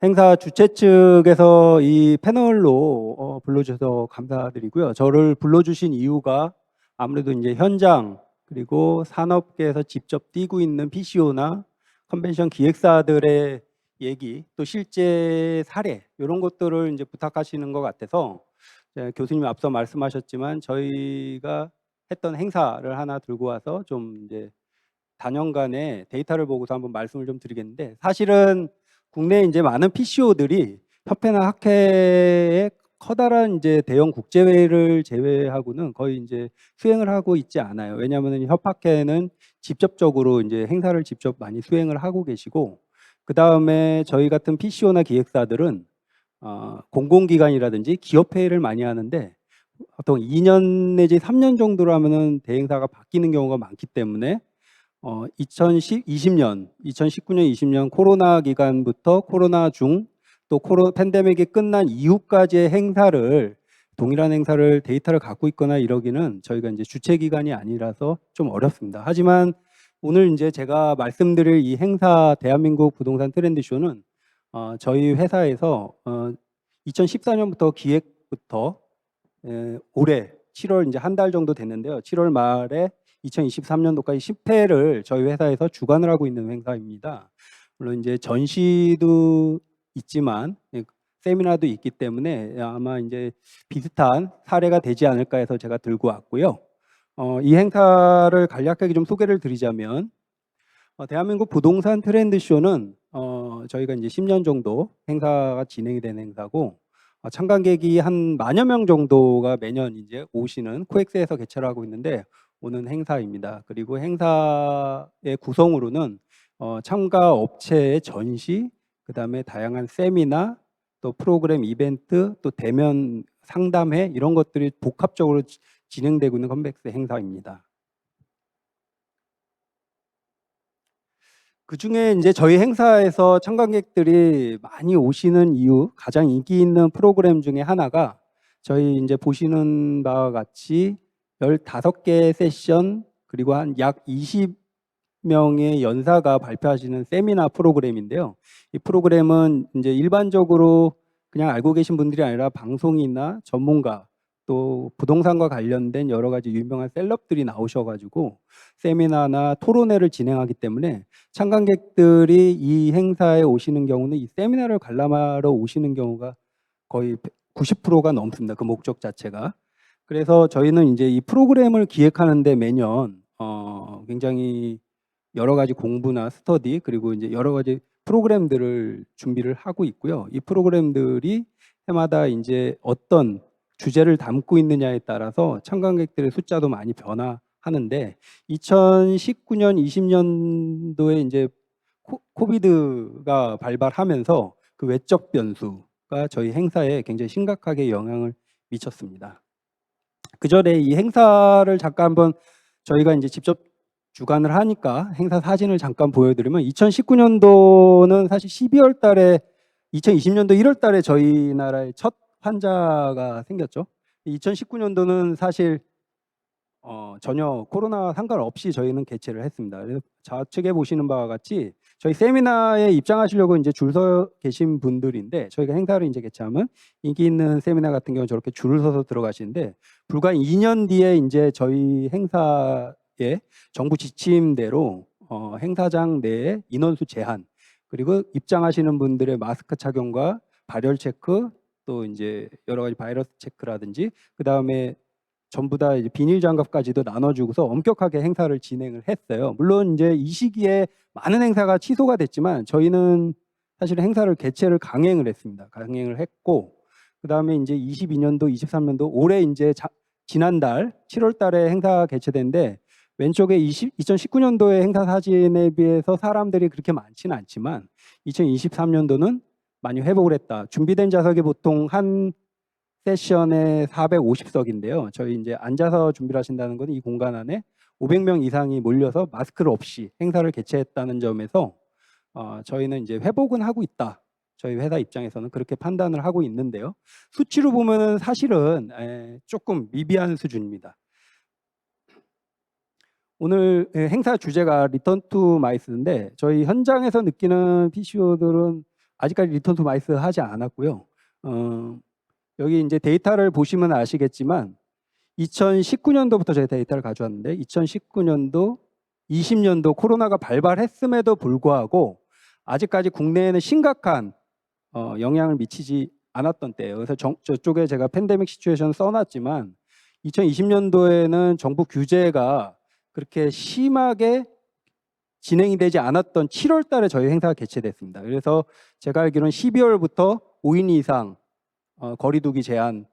행사 주최 측에서 이 패널로 불러주셔서 감사드리고요. 저를 불러주신 이유가 아무래도 이제 현장 그리고 산업계에서 직접 뛰고 있는 PCO나 컨벤션 기획사들의 얘기 또 실제 사례 이런 것들을 이제 부탁하시는 것 같아서 교수님 앞서 말씀하셨지만 저희가 했던 행사를 하나 들고 와서 좀 이제 단연간의 데이터를 보고서 한번 말씀을 좀 드리겠는데 사실은 국내 이제 많은 PCO들이 협회나 학회의 커다란 이제 대형 국제회의를 제외하고는 거의 이제 수행을 하고 있지 않아요. 왜냐하면 협학회는 직접적으로 이제 행사를 직접 많이 수행을 하고 계시고 그 다음에 저희 같은 PCO나 기획사들은 공공기관이라든지 기업회의를 많이 하는데 보통 2년 내지 3년 정도로 하면은 대행사가 바뀌는 경우가 많기 때문에 2019년, 2020년 코로나 기간부터 코로나 중 또 팬데믹이 끝난 이후까지의 행사를 동일한 행사를 데이터를 갖고 있거나 이러기는 저희가 이제 주최 기관이 아니라서 좀 어렵습니다. 하지만 오늘 이제 제가 말씀드릴 이 행사 대한민국 부동산 트렌드쇼는 저희 회사에서 2014년부터 기획부터 올해 7월 이제 한 달 정도 됐는데요. 7월 말에 2023년도까지 10회를 저희 회사에서 주관을 하고 있는 행사입니다. 물론 이제 전시도 있지만 세미나도 있기 때문에 아마 이제 비슷한 사례가 되지 않을까 해서 제가 들고 왔고요. 이 행사를 간략하게 좀 소개를 드리자면 대한민국 부동산 트렌드쇼는 저희가 이제 10년 정도 행사가 진행이 된 행사고 참관객이 한 10,000여 명 정도가 매년 이제 오시는 코엑스에서 개최를 하고 있는데 오는 행사입니다. 그리고 행사의 구성으로는 참가 업체의 전시, 그다음에 다양한 세미나, 또 프로그램 이벤트, 또 대면 상담회 이런 것들이 복합적으로 진행되고 있는 컴백스 행사입니다. 그 중에 이제 저희 행사에서 참관객들이 많이 오시는 이유, 가장 인기 있는 프로그램 중에 하나가 저희 이제 보시는 바와 같이 15개 세션 그리고 한 약 20명의 연사가 발표하시는 세미나 프로그램인데요. 이 프로그램은 이제 일반적으로 그냥 알고 계신 분들이 아니라 방송이나 전문가 또 부동산과 관련된 여러 가지 유명한 셀럽들이 나오셔가지고 세미나나 토론회를 진행하기 때문에 참관객들이 이 행사에 오시는 경우는 이 세미나를 관람하러 오시는 경우가 거의 90%가 넘습니다. 그 목적 자체가. 그래서 저희는 이제 이 프로그램을 기획하는데 매년 굉장히 여러 가지 공부나 스터디 그리고 이제 여러 가지 프로그램들을 준비를 하고 있고요. 이 프로그램들이 해마다 이제 어떤 주제를 담고 있느냐에 따라서 참관객들의 숫자도 많이 변화하는데 2019년, 20년도에 이제 코비드가 발발하면서 그 외적 변수가 저희 행사에 굉장히 심각하게 영향을 미쳤습니다. 그 전에 이 행사를 잠깐 한번 저희가 이제 직접 주관을 하니까 행사 사진을 잠깐 보여드리면 2019년도는 사실 12월 달에 2020년도 1월 달에 저희 나라에 첫 환자가 생겼죠. 2019년도는 사실 전혀 코로나 상관없이 저희는 개최를 했습니다. 그래서 좌측에 보시는 바와 같이 저희 세미나에 입장하시려고 이제 줄 서 계신 분들인데 저희가 행사를 이제 개최하면 인기 있는 세미나 같은 경우는 저렇게 줄을 서서 들어가시는데 불과 2년 뒤에 이제 저희 행사에 정부 지침대로 행사장 내에 인원수 제한 그리고 입장하시는 분들의 마스크 착용과 발열 체크 또 이제 여러 가지 바이러스 체크라든지 그 다음에 전부 다 이제 비닐 장갑까지도 나눠주고서 엄격하게 행사를 진행을 했어요. 물론 이제 이 시기에 많은 행사가 취소가 됐지만 저희는 사실 행사를 개최를 강행을 했습니다. 강행을 했고 그 다음에 이제 22년도, 23년도 올해 이제 지난달 7월 달에 행사 개최됐는데 왼쪽에 2019년도의 행사 사진에 비해서 사람들이 그렇게 많지는 않지만 2023년도는 많이 회복을 했다. 준비된 좌석이 보통 한 세션에 450석인데요. 저희 이제 앉아서 준비를 하신다는 것은 이 공간 안에 500명 이상이 몰려서 마스크를 없이 행사를 개최했다는 점에서 저희는 이제 회복은 하고 있다. 저희 회사 입장에서는 그렇게 판단을 하고 있는데요. 수치로 보면은 사실은 조금 미비한 수준입니다. 오늘 행사 주제가 리턴 투 마이스인데 저희 현장에서 느끼는 PCO들은 아직까지 리턴 투 마이스 하지 않았고요. 여기 이제 데이터를 보시면 아시겠지만 2019년도부터 저희 데이터를 가져왔는데 2019년도, 20년도 코로나가 발발했음에도 불구하고 아직까지 국내에는 심각한 영향을 미치지 않았던 때예요. 그래서 저쪽에 제가 팬데믹 시츄에이션 써놨지만 2020년도에는 정부 규제가 그렇게 심하게 진행이 되지 않았던 7월 달에 저희 행사가 개최됐습니다. 그래서 제가 알기로는 12월부터 5인 이상 거리두기 제한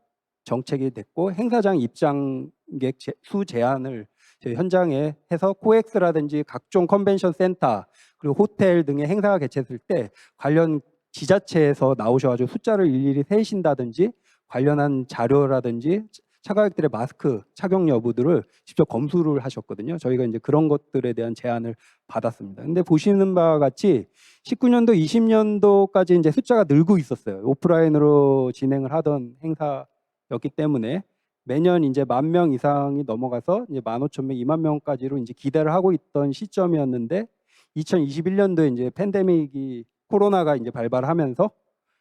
정책이 됐고 행사장 입장객 수 제한을 저희 현장에 해서 코엑스라든지 각종 컨벤션 센터 그리고 호텔 등의 행사가 개최했을 때 관련 지자체에서 나오셔가지고 숫자를 일일이 세신다든지 관련한 자료라든지 차가객들의 마스크 착용 여부들을 직접 검수를 하셨거든요. 저희가 이제 그런 것들에 대한 제안을 받았습니다. 근데 보시는 바와 같이 19년도, 20년도까지 이제 숫자가 늘고 있었어요. 오프라인으로 진행을 하던 행사였기 때문에 매년 이제 10,000명 이상이 넘어가서 이제 15,000명, 20,000명까지로 이제 기대를 하고 있던 시점이었는데 2021년도에 이제 팬데믹이 코로나가 이제 발발하면서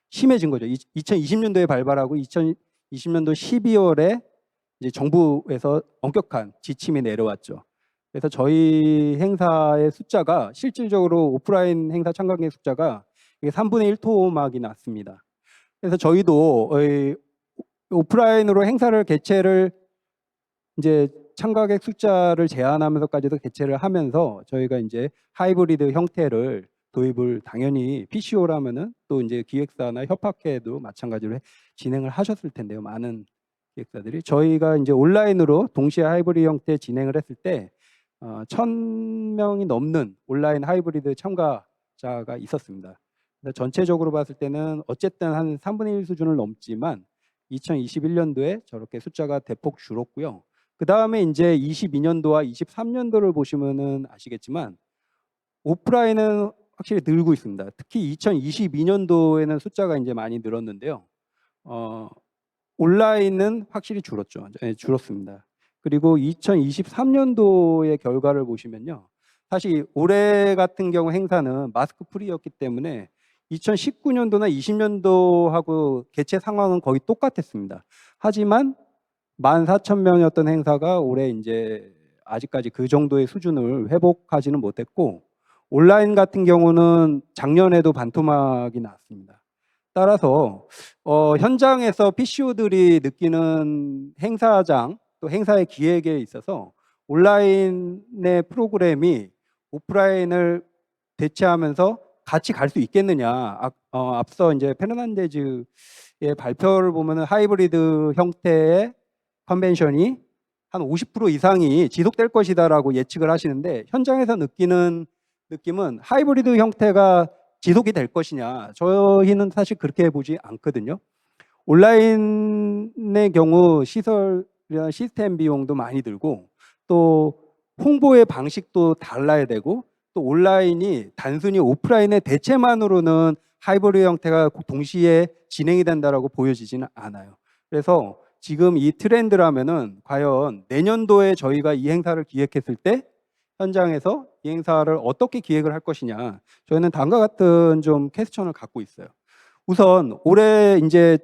심해진 거죠. 2020년도에 발발하고 2020년도 12월에 이제 정부에서 엄격한 지침이 내려왔죠. 그래서 저희 행사의 숫자가 실질적으로 오프라인 행사 참가객 숫자가 3분의 1 토막이 났습니다. 그래서 저희도 오프라인으로 행사를 개최를 이제 참가객 숫자를 제한하면서까지도 개최를 하면서 저희가 이제 하이브리드 형태를 도입을 당연히 PCO라면은 또 이제 기획사나 협학회도 마찬가지로 진행을 하셨을 텐데요. 많은 기획사들이 저희가 이제 온라인으로 동시에 하이브리드 형태 진행을 했을 때 1,000명이 넘는 온라인 하이브리드 참가자가 있었습니다. 그래서 전체적으로 봤을 때는 어쨌든 한 3분의 1 수준을 넘지만 2021년도에 저렇게 숫자가 대폭 줄었고요. 그 다음에 이제 22년도와 23년도를 보시면은 아시겠지만 오프라인은 확실히 늘고 있습니다. 특히 2022년도에는 숫자가 이제 많이 늘었는데요. 온라인은 확실히 줄었죠. 네, 줄었습니다. 그리고 2023년도의 결과를 보시면요. 사실 올해 같은 경우 행사는 마스크 프리였기 때문에 2019년도나 20년도하고 개최 상황은 거의 똑같았습니다. 하지만 14,000명이었던 행사가 올해 이제 아직까지 그 정도의 수준을 회복하지는 못했고 온라인 같은 경우는 작년에도 반토막이 났습니다. 따라서 현장에서 PCO들이 느끼는 행사장 또 행사의 기획에 있어서 온라인의 프로그램이 오프라인을 대체하면서 같이 갈 수 있겠느냐. 앞서 이제 페르난데즈의 발표를 보면은 하이브리드 형태의 컨벤션이 한 50% 이상이 지속될 것이다라고 예측을 하시는데 현장에서 느끼는 느낌은 하이브리드 형태가 지속이 될 것이냐. 저희는 사실 그렇게 보지 않거든요. 온라인의 경우 시설이나 시스템 비용도 많이 들고 또 홍보의 방식도 달라야 되고 또 온라인이 단순히 오프라인의 대체만으로는 하이브리드 형태가 동시에 진행이 된다라고 보여지지는 않아요. 그래서 지금 이 트렌드라면은 과연 내년도에 저희가 이 행사를 기획했을 때 현장에서 이 행사를 어떻게 기획을 할 것이냐. 저희는 다음과 같은 좀 퀘스천을 갖고 있어요. 우선 올해 이제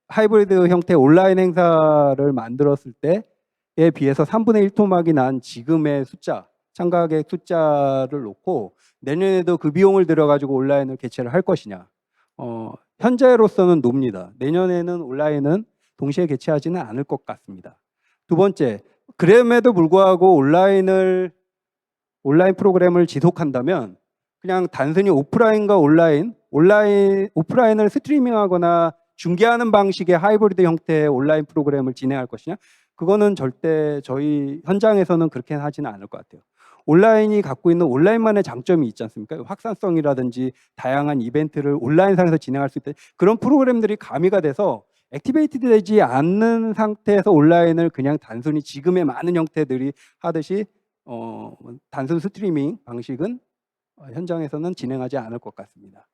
하이브리드 형태 온라인 행사를 만들었을 때에 비해서 3분의 1 토막이 난 지금의 숫자, 참가객 숫자를 놓고 내년에도 그 비용을 들여가지고 온라인을 개최를 할 것이냐. 현재로서는 놉니다. 내년에는 온라인은 동시에 개최하지는 않을 것 같습니다. 두 번째, 그럼에도 불구하고 온라인 프로그램을 지속한다면 그냥 단순히 오프라인과 오프라인을 스트리밍하거나 중계하는 방식의 하이브리드 형태의 온라인 프로그램을 진행할 것이냐, 그거는 절대 저희 현장에서는 그렇게 하지는 않을 것 같아요. 온라인이 갖고 있는 온라인만의 장점이 있지 않습니까? 확산성이라든지 다양한 이벤트를 온라인상에서 진행할 수 있다. 그런 프로그램들이 가미가 돼서 액티베이트 되지 않는 상태에서 온라인을 그냥 단순히 지금의 많은 형태들이 하듯이 단순 스트리밍 방식은 현장에서는 진행하지 않을 것 같습니다.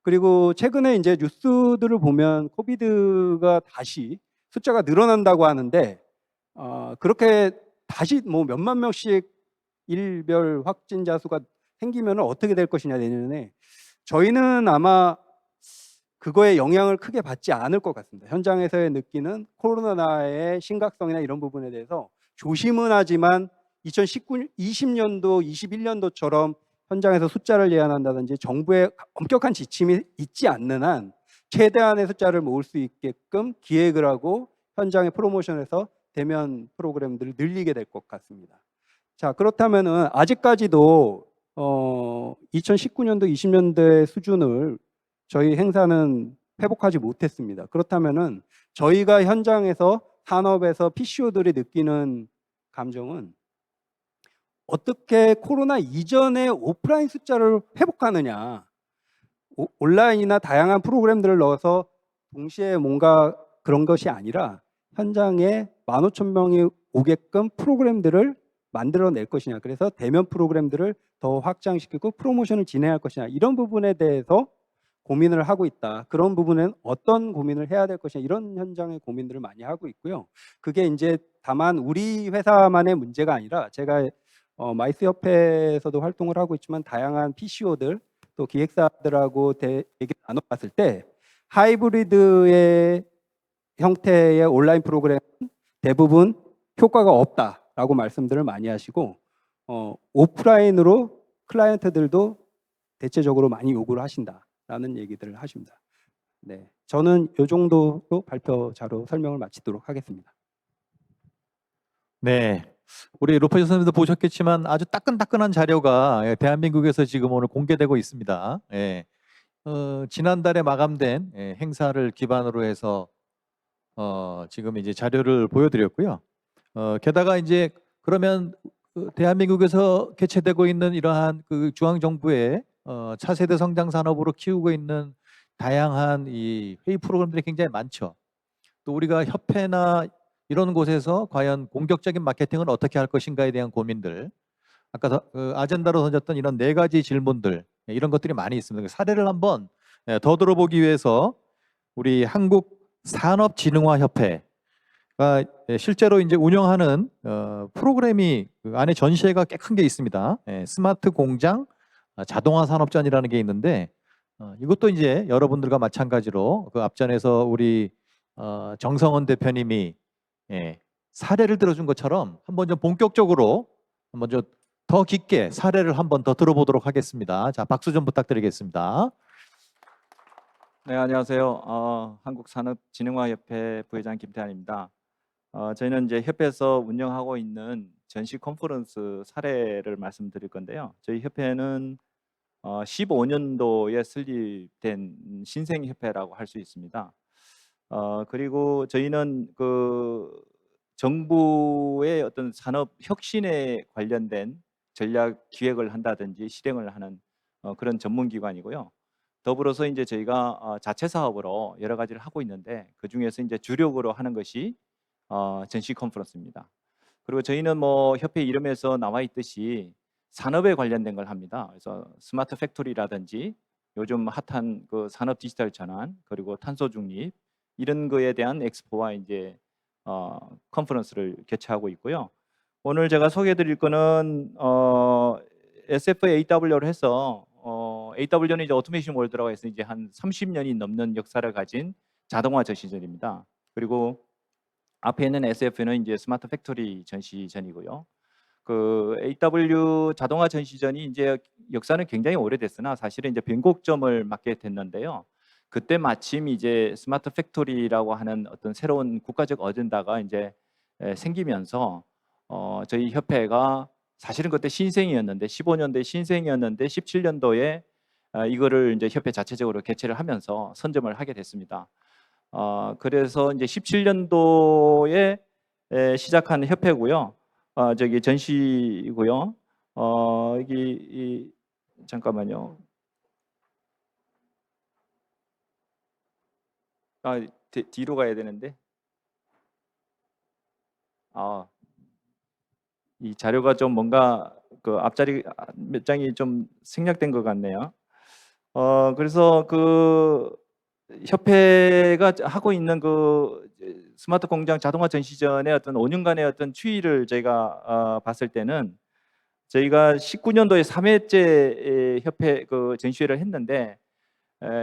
그리고 최근에 이제 뉴스들을 보면 코비드가 다시 숫자가 늘어난다고 하는데 그렇게 다시 뭐 몇만 명씩 일별 확진자 수가 생기면 어떻게 될 것이냐 내년에 저희는 아마 그거에 영향을 크게 받지 않을 것 같습니다. 현장에서의 느끼는 코로나의 심각성이나 이런 부분에 대해서 조심은 하지만 2020년도, 21년도처럼 현장에서 숫자를 예언한다든지 정부의 엄격한 지침이 있지 않는 한 최대한의 숫자를 모을 수 있게끔 기획을 하고 현장의 프로모션에서 대면 프로그램들을 늘리게 될 것 같습니다. 자, 그렇다면은 아직까지도 2019년도, 20년대 수준을 저희 행사는 회복하지 못했습니다. 그렇다면은 저희가 현장에서 산업에서 PCO들이 느끼는 감정은 어떻게 코로나 이전의 오프라인 숫자를 회복하느냐, 온라인이나 다양한 프로그램들을 넣어서 동시에 뭔가 그런 것이 아니라 현장에 15,000명이 오게끔 프로그램들을 만들어낼 것이냐, 그래서 대면 프로그램들을 더 확장시키고 프로모션을 진행할 것이냐, 이런 부분에 대해서 고민을 하고 있다. 그런 부분은 어떤 고민을 해야 될 것이냐, 이런 현장의 고민들을 많이 하고 있고요. 그게 이제 다만 우리 회사만의 문제가 아니라 제가 마이스 협회에서도 활동을 하고 있지만 다양한 PCO들 또 기획사들하고 얘기를 나눠봤을 때 하이브리드의 형태의 온라인 프로그램은 대부분 효과가 없다라고 말씀들을 많이 하시고 오프라인으로 클라이언트들도 대체적으로 많이 요구를 하신다라는 얘기들을 하십니다. 네, 저는 이 정도로 발표자로 설명을 마치도록 하겠습니다. 네. 우리 로퍼 선생님도 보셨겠지만 아주 따끈따끈한 자료가 대한민국에서 지금 오늘 공개되고 있습니다. 예. 지난달에 마감된 행사를 기반으로 해서 지금 이제 자료를 보여드렸고요. 게다가 이제 그러면 대한민국에서 개최되고 있는 이러한 그 중앙 정부의 차세대 성장 산업으로 키우고 있는 다양한 이 회의 프로그램들이 굉장히 많죠. 또 우리가 협회나 이런 곳에서 과연 공격적인 마케팅을 어떻게 할 것인가에 대한 고민들, 아까 아젠다로 던졌던 이런 4가지 질문들, 이런 것들이 많이 있습니다. 사례를 한번 더 들어보기 위해서 우리 한국산업진흥화협회가 실제로 이제 운영하는 프로그램이 그 안에 전시회가 꽤 큰 게 있습니다. 스마트 공장 자동화 산업전이라는 게 있는데 이것도 이제 여러분들과 마찬가지로 그 앞전에서 우리 정성원 대표님이 사례를 들어준 것처럼 한번 좀 본격적으로 한번 좀 더 깊게 사례를 한번 더 들어보도록 하겠습니다. 자, 박수 좀 부탁드리겠습니다. 네, 안녕하세요. 한국산업진흥화협회 부회장 김태환입니다. 저희는 이제 협회에서 운영하고 있는 전시 컨퍼런스 사례를 말씀드릴 건데요. 저희 협회는 15년도에 설립된 신생협회라고 할 수 있습니다. 그리고 저희는 그 정부의 어떤 산업 혁신에 관련된 전략 기획을 한다든지 실행을 하는 그런 전문기관이고요. 더불어서 이제 저희가 자체 사업으로 여러 가지를 하고 있는데 그 중에서 이제 주력으로 하는 것이 전시 컨퍼런스입니다. 그리고 저희는 뭐 협회 이름에서 나와 있듯이 산업에 관련된 걸 합니다. 그래서 스마트 팩토리라든지 요즘 핫한 그 산업 디지털 전환 그리고 탄소 중립 이런 거에 대한 엑스포와 이제 컨퍼런스를 개최하고 있고요. 오늘 제가 소개해드릴 거는 SFAW로 해서 AW는 이제 오토메이션 월드라고 해서 이제 한 30년이 넘는 역사를 가진 자동화 전시전입니다. 그리고 앞에 있는 SF는 이제 스마트 팩토리 전시전이고요. 그 AW 자동화 전시전이 이제 역사는 굉장히 오래됐으나 사실은 이제 변곡점을 맞게 됐는데요. 그때 마침 이제 스마트 팩토리라고 하는 어떤 새로운 국가적 어젠다가 이제 생기면서 저희 협회가 사실은 그때 신생이었는데 15년도에 신생이었는데 17년도에 이거를 이제 협회 자체적으로 개최를 하면서 선점을 하게 됐습니다. 그래서 이제 17년도에 시작한 협회고요. 저기 전시고요. 여기 잠깐만요. 뒤로 가야 되는데. 이 자료가 좀 뭔가 그 앞자리 몇 장이 좀 생략된 것 같네요. 그래서 그 협회가 하고 있는 그 스마트 공장 자동화 전시전의 어떤 5년간의 어떤 추이를 저희가 봤을 때는 저희가 19년도에 3회째 협회 그 전시회를 했는데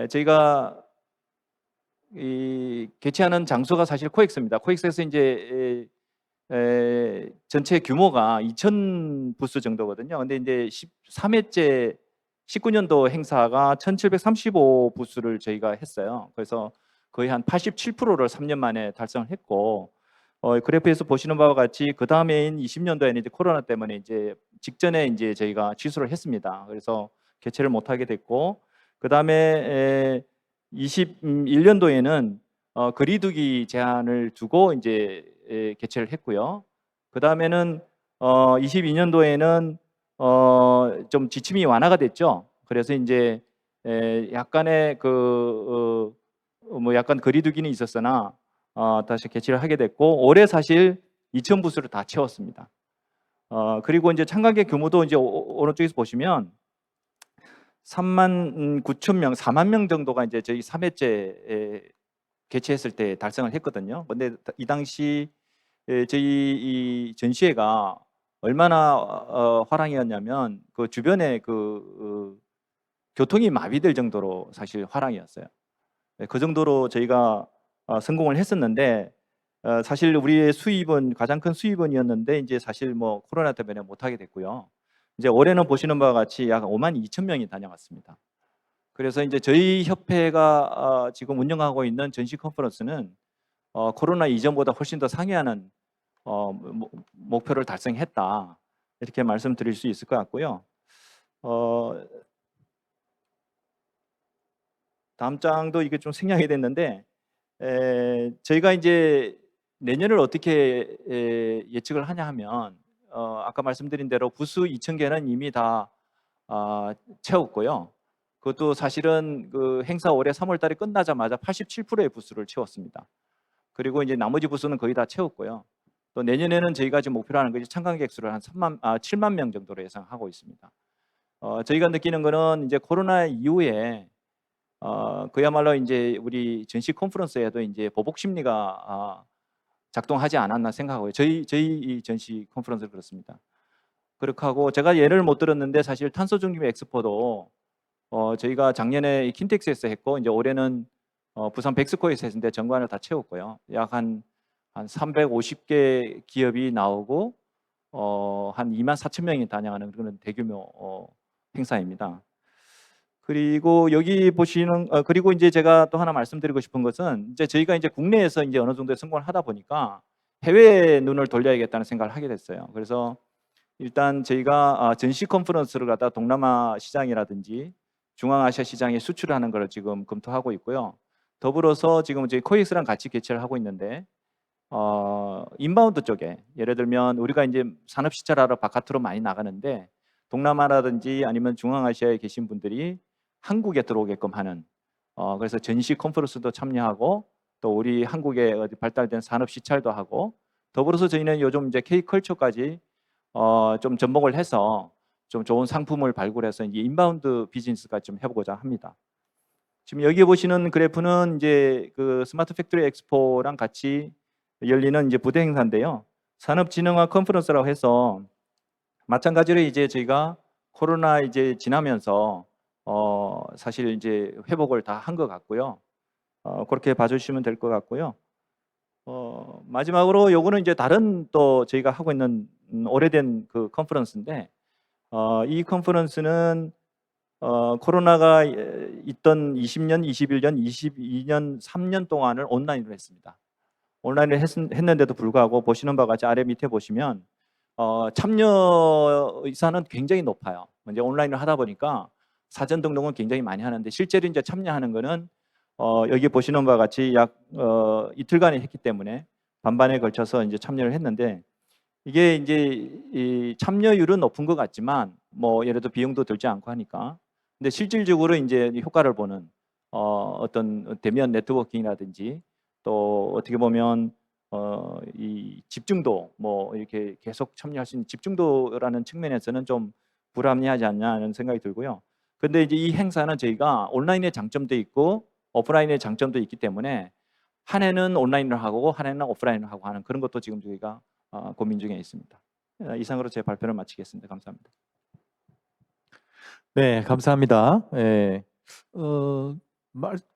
저희가 이 개최하는 장소가 사실 코엑스입니다. 코엑스에서 이제 전체 규모가 2,000 부스 정도거든요. 근데 이제 13회째 19년도 행사가 1,735 부스를 저희가 했어요. 그래서 거의 한 87%를 3년 만에 달성을 했고, 그래프에서 보시는 바와 같이 그 다음해인 20년도에는 이제 코로나 때문에 이제 직전에 이제 저희가 취소를 했습니다. 그래서 개최를 못하게 됐고, 그 다음에 21년도에는 거리두기 제한을 두고 이제 개최를 했고요. 그 다음에는 22년도에는 좀 지침이 완화가 됐죠. 그래서 이제 약간의 그 뭐 약간 거리두기는 있었으나 다시 개최를 하게 됐고, 올해 사실 2,000 부스를 다 채웠습니다. 그리고 이제 참가객 규모도 이제 오른쪽에서 보시면 39,000명, 4만 명 정도가 이제 저희 3회째 개최했을 때 달성을 했거든요. 근데 이 당시 저희 이 전시회가 얼마나 화랑이었냐면 그 주변에 그 교통이 마비될 정도로 사실 화랑이었어요. 그 정도로 저희가 성공을 했었는데 사실 우리의 수입은 가장 큰 수입원이었는데 이제 사실 뭐 코로나 때문에 못하게 됐고요. 이제 올해는 보시는 바와 같이 약 52,000명이 다녀왔습니다. 그래서 이제 저희 협회가 지금 운영하고 있는 전시 컨퍼런스는 코로나 이전보다 훨씬 더 상회하는 목표를 달성했다, 이렇게 말씀드릴 수 있을 것 같고요. 다음 장도 이게 좀 생략이 됐는데 저희가 이제 내년을 어떻게 예측을 하냐 하면 아까 말씀드린 대로 부스 2,000개는 이미 다 채웠고요. 그것도 사실은 그 행사 올해 3월 달에 끝나자마자 87%의 부스를 채웠습니다. 그리고 이제 나머지 부스는 거의 다 채웠고요. 또 내년에는 저희가 지금 목표로 하는 것이 참관객 수를 한 7만 명 정도로 예상하고 있습니다. 저희가 느끼는 거는 이제 코로나 이후에 그야말로 이제 우리 전시 컨퍼런스에도 이제 보복 심리가 작동하지 않았나 생각하고요. 저희 이 전시 컨퍼런스는 그렇습니다. 그렇게 하고 제가 예를 못 들었는데 사실 탄소 중립 엑스포도 저희가 작년에 이 킨텍스에서 했고 이제 올해는 부산 백스코에서 했는데 전관을 다 채웠고요. 약 한 350개 기업이 나오고 한 24,000명이 단양하는 그런 대규모 행사입니다. 그리고 여기 보시는 그리고 이제 제가 또 하나 말씀드리고 싶은 것은 이제 저희가 이제 국내에서 이제 어느 정도 성공을 하다 보니까 해외에 눈을 돌려야겠다는 생각을 하게 됐어요. 그래서 일단 저희가 전시 컨퍼런스를 갖다 동남아 시장이라든지 중앙아시아 시장에 수출하는 걸 지금 검토하고 있고요. 더불어서 지금 저희 코엑스랑 같이 개최를 하고 있는데 인바운드 쪽에 예를 들면 우리가 이제 산업 시찰하러 바깥으로 많이 나가는데 동남아라든지 아니면 중앙아시아에 계신 분들이 한국에 들어오게끔 하는 그래서 전시 컨퍼런스도 참여하고 또 우리 한국에 어디 발달된 산업 시찰도 하고 더불어서 저희는 요즘 이제 K컬처까지 좀 접목을 해서 좀 좋은 상품을 발굴해서 이제 인바운드 비즈니스까지 좀 해보고자 합니다. 지금 여기 보시는 그래프는 이제 그 스마트 팩토리 엑스포랑 같이 열리는 이제 부대 행사인데요. 산업진흥화 컨퍼런스라고 해서 마찬가지로 이제 저희가 코로나 이제 지나면서 사실 이제 회복을 다 한 것 같고요. 그렇게 봐주시면 될 것 같고요. 마지막으로 요거는 이제 다른 또 저희가 하고 있는 오래된 그 컨퍼런스인데 이 컨퍼런스는 코로나가 있던 20년, 21년, 22년, 3년 동안을 온라인으로 했습니다. 온라인을 했는데도 불구하고 보시는 바와 같이 아래 밑에 보시면 참여 의사는 굉장히 높아요. 이제 온라인을 하다 보니까 사전 등록은 굉장히 많이 하는데 실제로 이제 참여하는 거는 여기 보시는 바와 같이 약 이틀간에 했기 때문에 반반에 걸쳐서 이제 참여를 했는데 이게 이제 이 참여율은 높은 것 같지만 뭐 예를 들어 비용도 들지 않고 하니까 근데 실질적으로 이제 효과를 보는 어떤 대면 네트워킹이라든지 또 어떻게 보면 이 집중도 뭐 이렇게 계속 참여할 수 있는 집중도라는 측면에서는 좀 불합리하지 않냐는 생각이 들고요. 근데 이제 이 행사는 저희가 온라인의 장점도 있고 오프라인의 장점도 있기 때문에 한 해는 온라인으로 하고 한 해는 오프라인으로 하고 하는 그런 것도 지금 저희가 고민 중에 있습니다. 이상으로 제 발표를 마치겠습니다. 감사합니다. 네, 감사합니다. 예.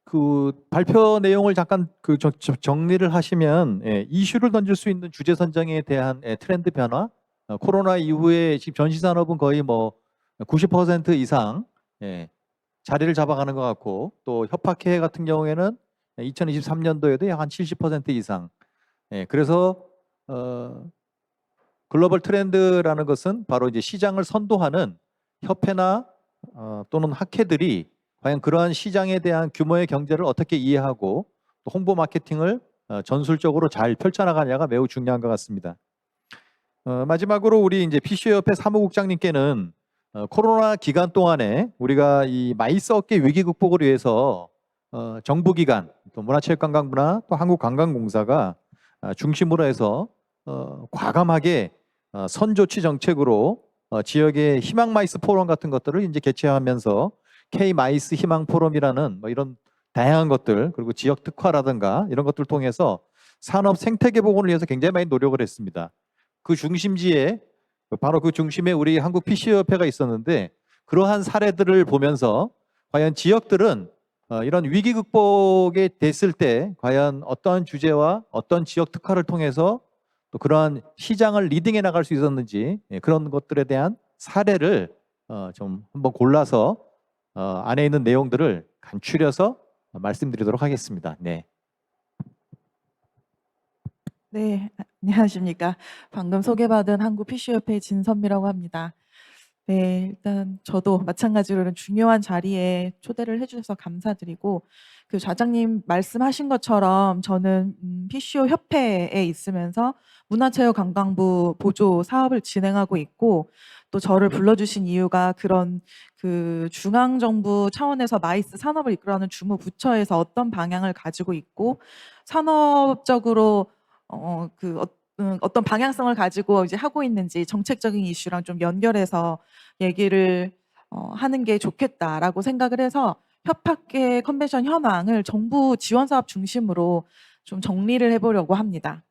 그 발표 내용을 잠깐 정리를 하시면 이슈를 던질 수 있는 주제 선정에 대한 트렌드 변화, 코로나 이후에 지금 전시 산업은 거의 뭐 90% 이상 자리를 잡아가는 것 같고 또 협박회 같은 경우에는 2023년도에도 약 한 70% 이상. 그래서 글로벌 트렌드라는 것은 바로 이제 시장을 선도하는 협회나 또는 학회들이 과연 그러한 시장에 대한 규모의 경제를 어떻게 이해하고 또 홍보 마케팅을 전술적으로 잘 펼쳐나가냐가 매우 중요한 것 같습니다. 마지막으로 우리 이제 PC협회 사무국장님께는 코로나 기간 동안에 우리가 이 마이스 업계 위기 극복을 위해서 정부기관, 또 문화체육관광부나 또 한국관광공사가 중심으로 해서 과감하게 선조치 정책으로 지역의 희망 마이스 포럼 같은 것들을 이제 개최하면서 K 마이스 희망 포럼이라는 뭐 이런 다양한 것들 그리고 지역 특화라든가 이런 것들을 통해서 산업 생태계 복원을 위해서 굉장히 많이 노력을 했습니다. 그 중심지에 바로 그 중심에 우리 한국 PC협회가 있었는데 그러한 사례들을 보면서 과연 지역들은 이런 위기 극복에 됐을 때 과연 어떠한 주제와 어떤 지역 특화를 통해서 또 그러한 시장을 리딩해 나갈 수 있었는지 그런 것들에 대한 사례를 좀 한번 골라서 안에 있는 내용들을 간추려서 말씀드리도록 하겠습니다. 네. 네, 안녕하십니까. 방금 소개받은 한국 PC협회 진선미라고 합니다. 네, 일단 저도 마찬가지로 중요한 자리에 초대를 해주셔서 감사드리고, 그 좌장님 말씀하신 것처럼 저는 PCO 협회에 있으면서 문화체육관광부 보조 사업을 진행하고 있고, 또 저를 불러주신 이유가 그런 그 중앙정부 차원에서 마이스 산업을 이끌어가는 주무부처에서 어떤 방향을 가지고 있고, 산업적으로 어떤 방향성을 가지고 이제 하고 있는지 정책적인 이슈랑 좀 연결해서 얘기를 하는 게 좋겠다라고 생각을 해서 협학계 컨벤션 현황을 정부 지원 사업 중심으로 좀 정리를 해보려고 합니다.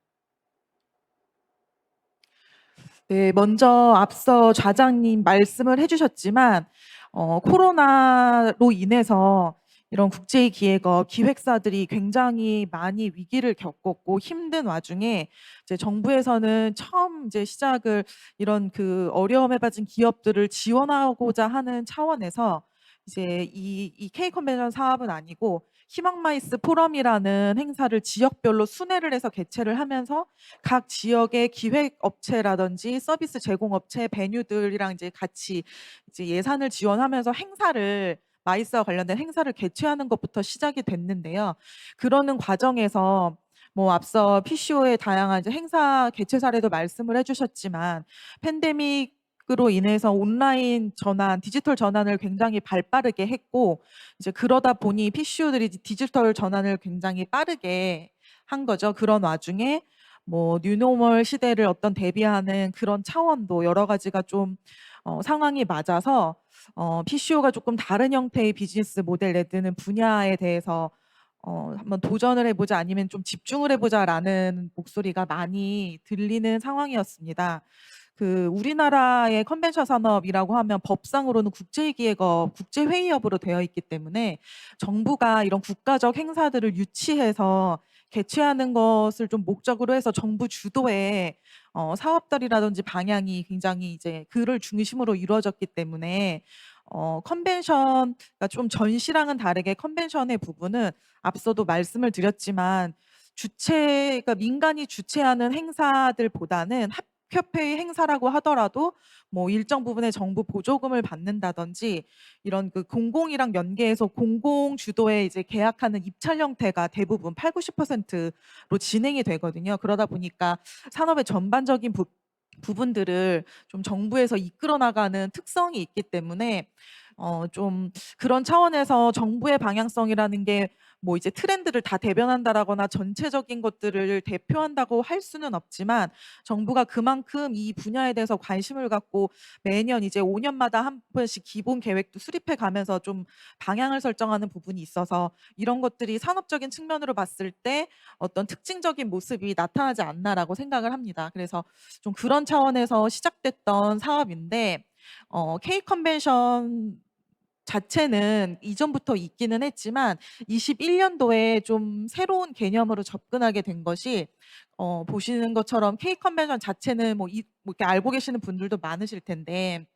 네, 먼저 앞서 좌장님 말씀을 해주셨지만 코로나로 인해서 이런 국제 기획업 기획사들이 굉장히 많이 위기를 겪었고 힘든 와중에 이제 정부에서는 처음 이제 시작을 이런 그 어려움에 빠진 기업들을 지원하고자 하는 차원에서 이제 이 K 컨벤션 사업은 아니고 희망마이스 포럼이라는 행사를 지역별로 순회를 해서 개최를 하면서 각 지역의 기획업체라든지 서비스 제공업체 베뉴들이랑 이제 같이 이제 예산을 지원하면서 행사를 마이스와 관련된 행사를 개최하는 것부터 시작이 됐는데요. 그러는 과정에서 뭐 앞서 PCO의 다양한 이제 행사 개최 사례도 말씀을 해주셨지만 팬데믹으로 인해서 온라인 전환, 디지털 전환을 굉장히 발빠르게 했고 이제 그러다 보니 PCO들이 디지털 전환을 굉장히 빠르게 한 거죠. 그런 와중에 뭐 뉴노멀 시대를 어떤 대비하는 그런 차원도 여러 가지가 좀 상황이 맞아서 PCO가 조금 다른 형태의 비즈니스 모델 내드는 분야에 대해서 한번 도전을 해보자 아니면 좀 집중을 해보자라는 목소리가 많이 들리는 상황이었습니다. 그 우리나라의 컨벤션 산업이라고 하면 법상으로는 국제기획업, 국제회의업으로 되어 있기 때문에 정부가 이런 국가적 행사들을 유치해서 개최하는 것을 좀 목적으로 해서 정부 주도의 사업들이라든지 방향이 굉장히 이제 그를 중심으로 이루어졌기 때문에 컨벤션, 그러니까 좀 전시랑은 다르게 컨벤션의 부분은 앞서도 말씀을 드렸지만 주체가 민간이 주최하는 행사들보다는 학협회의 행사라고 하더라도 뭐 일정 부분의 정부 보조금을 받는다든지 이런 그 공공이랑 연계해서 공공 주도의 이제 계약하는 입찰 형태가 대부분 80~90%로 진행이 되거든요. 그러다 보니까 산업의 전반적인 부분들을 좀 정부에서 이끌어 나가는 특성이 있기 때문에 좀 그런 차원에서 정부의 방향성이라는 게 뭐 이제 트렌드를 다 대변한다라거나 전체적인 것들을 대표한다고 할 수는 없지만 정부가 그만큼 이 분야에 대해서 관심을 갖고 매년 이제 5년마다 한 번씩 기본 계획도 수립해 가면서 좀 방향을 설정하는 부분이 있어서 이런 것들이 산업적인 측면으로 봤을 때 어떤 특징적인 모습이 나타나지 않나라고 생각을 합니다. 그래서 좀 그런 차원에서 시작됐던 사업인데 K 컨벤션 자체는 이전부터 있기는 했지만 21년도에 좀 새로운 개념으로 접근하게 된 것이 보시는 것처럼 K 컨벤션 자체는 뭐 이렇게 알고 계시는 분들도 많으실 텐데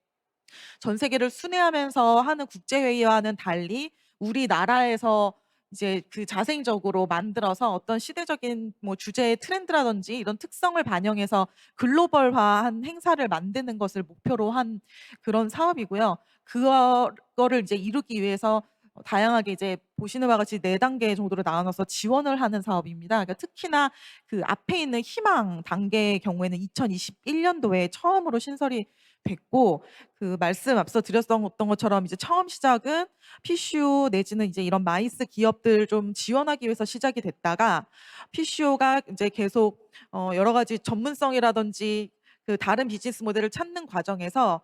전 세계를 순회하면서 하는 국제 회의와는 달리 우리나라에서 이제 그 자생적으로 만들어서 어떤 시대적인 뭐 주제의 트렌드라든지 이런 특성을 반영해서 글로벌화한 행사를 만드는 것을 목표로 한 그런 사업이고요. 그거를 이제 이루기 위해서 다양하게 이제 보시는 바와 같이 4단계 정도로 나눠서 지원을 하는 사업입니다. 그러니까 특히나 그 앞에 있는 희망 단계의 경우에는 2021년도에 처음으로 신설이 됐고 그 말씀 앞서 드렸던 것처럼 이제 처음 시작은 PCO 내지는 이제 이런 마이스 기업들 좀 지원하기 위해서 시작이 됐다가 PCO가 이제 계속 여러 가지 전문성이라든지 그 다른 비즈니스 모델을 찾는 과정에서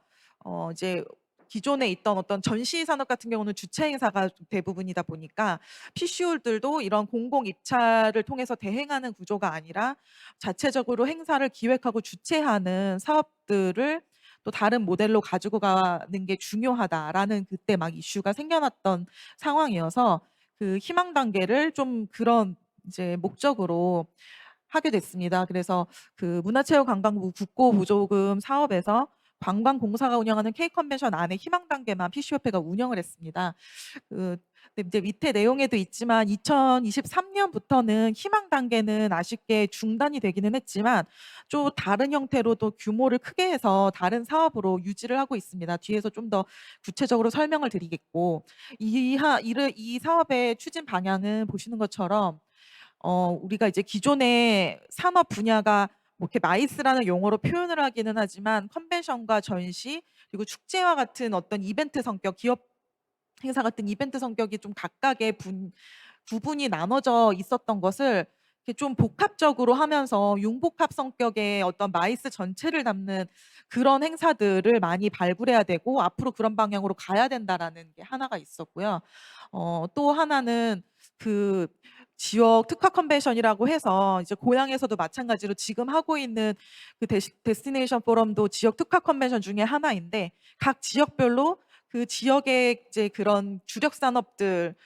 이제 기존에 있던 어떤 전시 산업 같은 경우는 주최 행사가 대부분이다 보니까 PCO들도 이런 공공 입찰을 통해서 대행하는 구조가 아니라 자체적으로 행사를 기획하고 주최하는 사업들을 또 다른 모델로 가지고 가는 게 중요하다라는 그때 막 이슈가 생겨났던 상황이어서 그 희망 단계를 좀 그런 이제 목적으로 하게 됐습니다. 그래서 그 문화체육관광부 국고보조금 사업에서 관광공사가 운영하는 K 컨벤션 안에 희망 단계만 PC협회가 운영을 했습니다. 근데 이제 밑에 내용에도 있지만 2023년부터는 희망 단계는 아쉽게 중단이 되기는 했지만 좀 다른 형태로도 규모를 크게 해서 다른 사업으로 유지를 하고 있습니다. 뒤에서 좀 더 구체적으로 설명을 드리겠고 이 사업의 추진 방향은 보시는 것처럼 우리가 이제 기존의 산업 분야가 뭐 이렇게 마이스라는 용어로 표현을 하기는 하지만 컨벤션과 전시 그리고 축제와 같은 어떤 이벤트 성격, 기업 행사 같은 이벤트 성격이 좀 각각의 구분이 나눠져 있었던 것을 이렇게 좀 복합적으로 하면서 융복합 성격의 어떤 마이스 전체를 담는 그런 행사들을 많이 발굴해야 되고 앞으로 그런 방향으로 가야 된다라는 게 하나가 있었고요. 또 하나는 그 지역 특화 컨벤션이라고 해서 이제 고향에서도 마찬가지로 지금 하고 있는 그 데스티네이션 포럼도 지역 특화 컨벤션 중에 하나인데 각 지역별로 그 지역의 이제 그런 주력 산업들을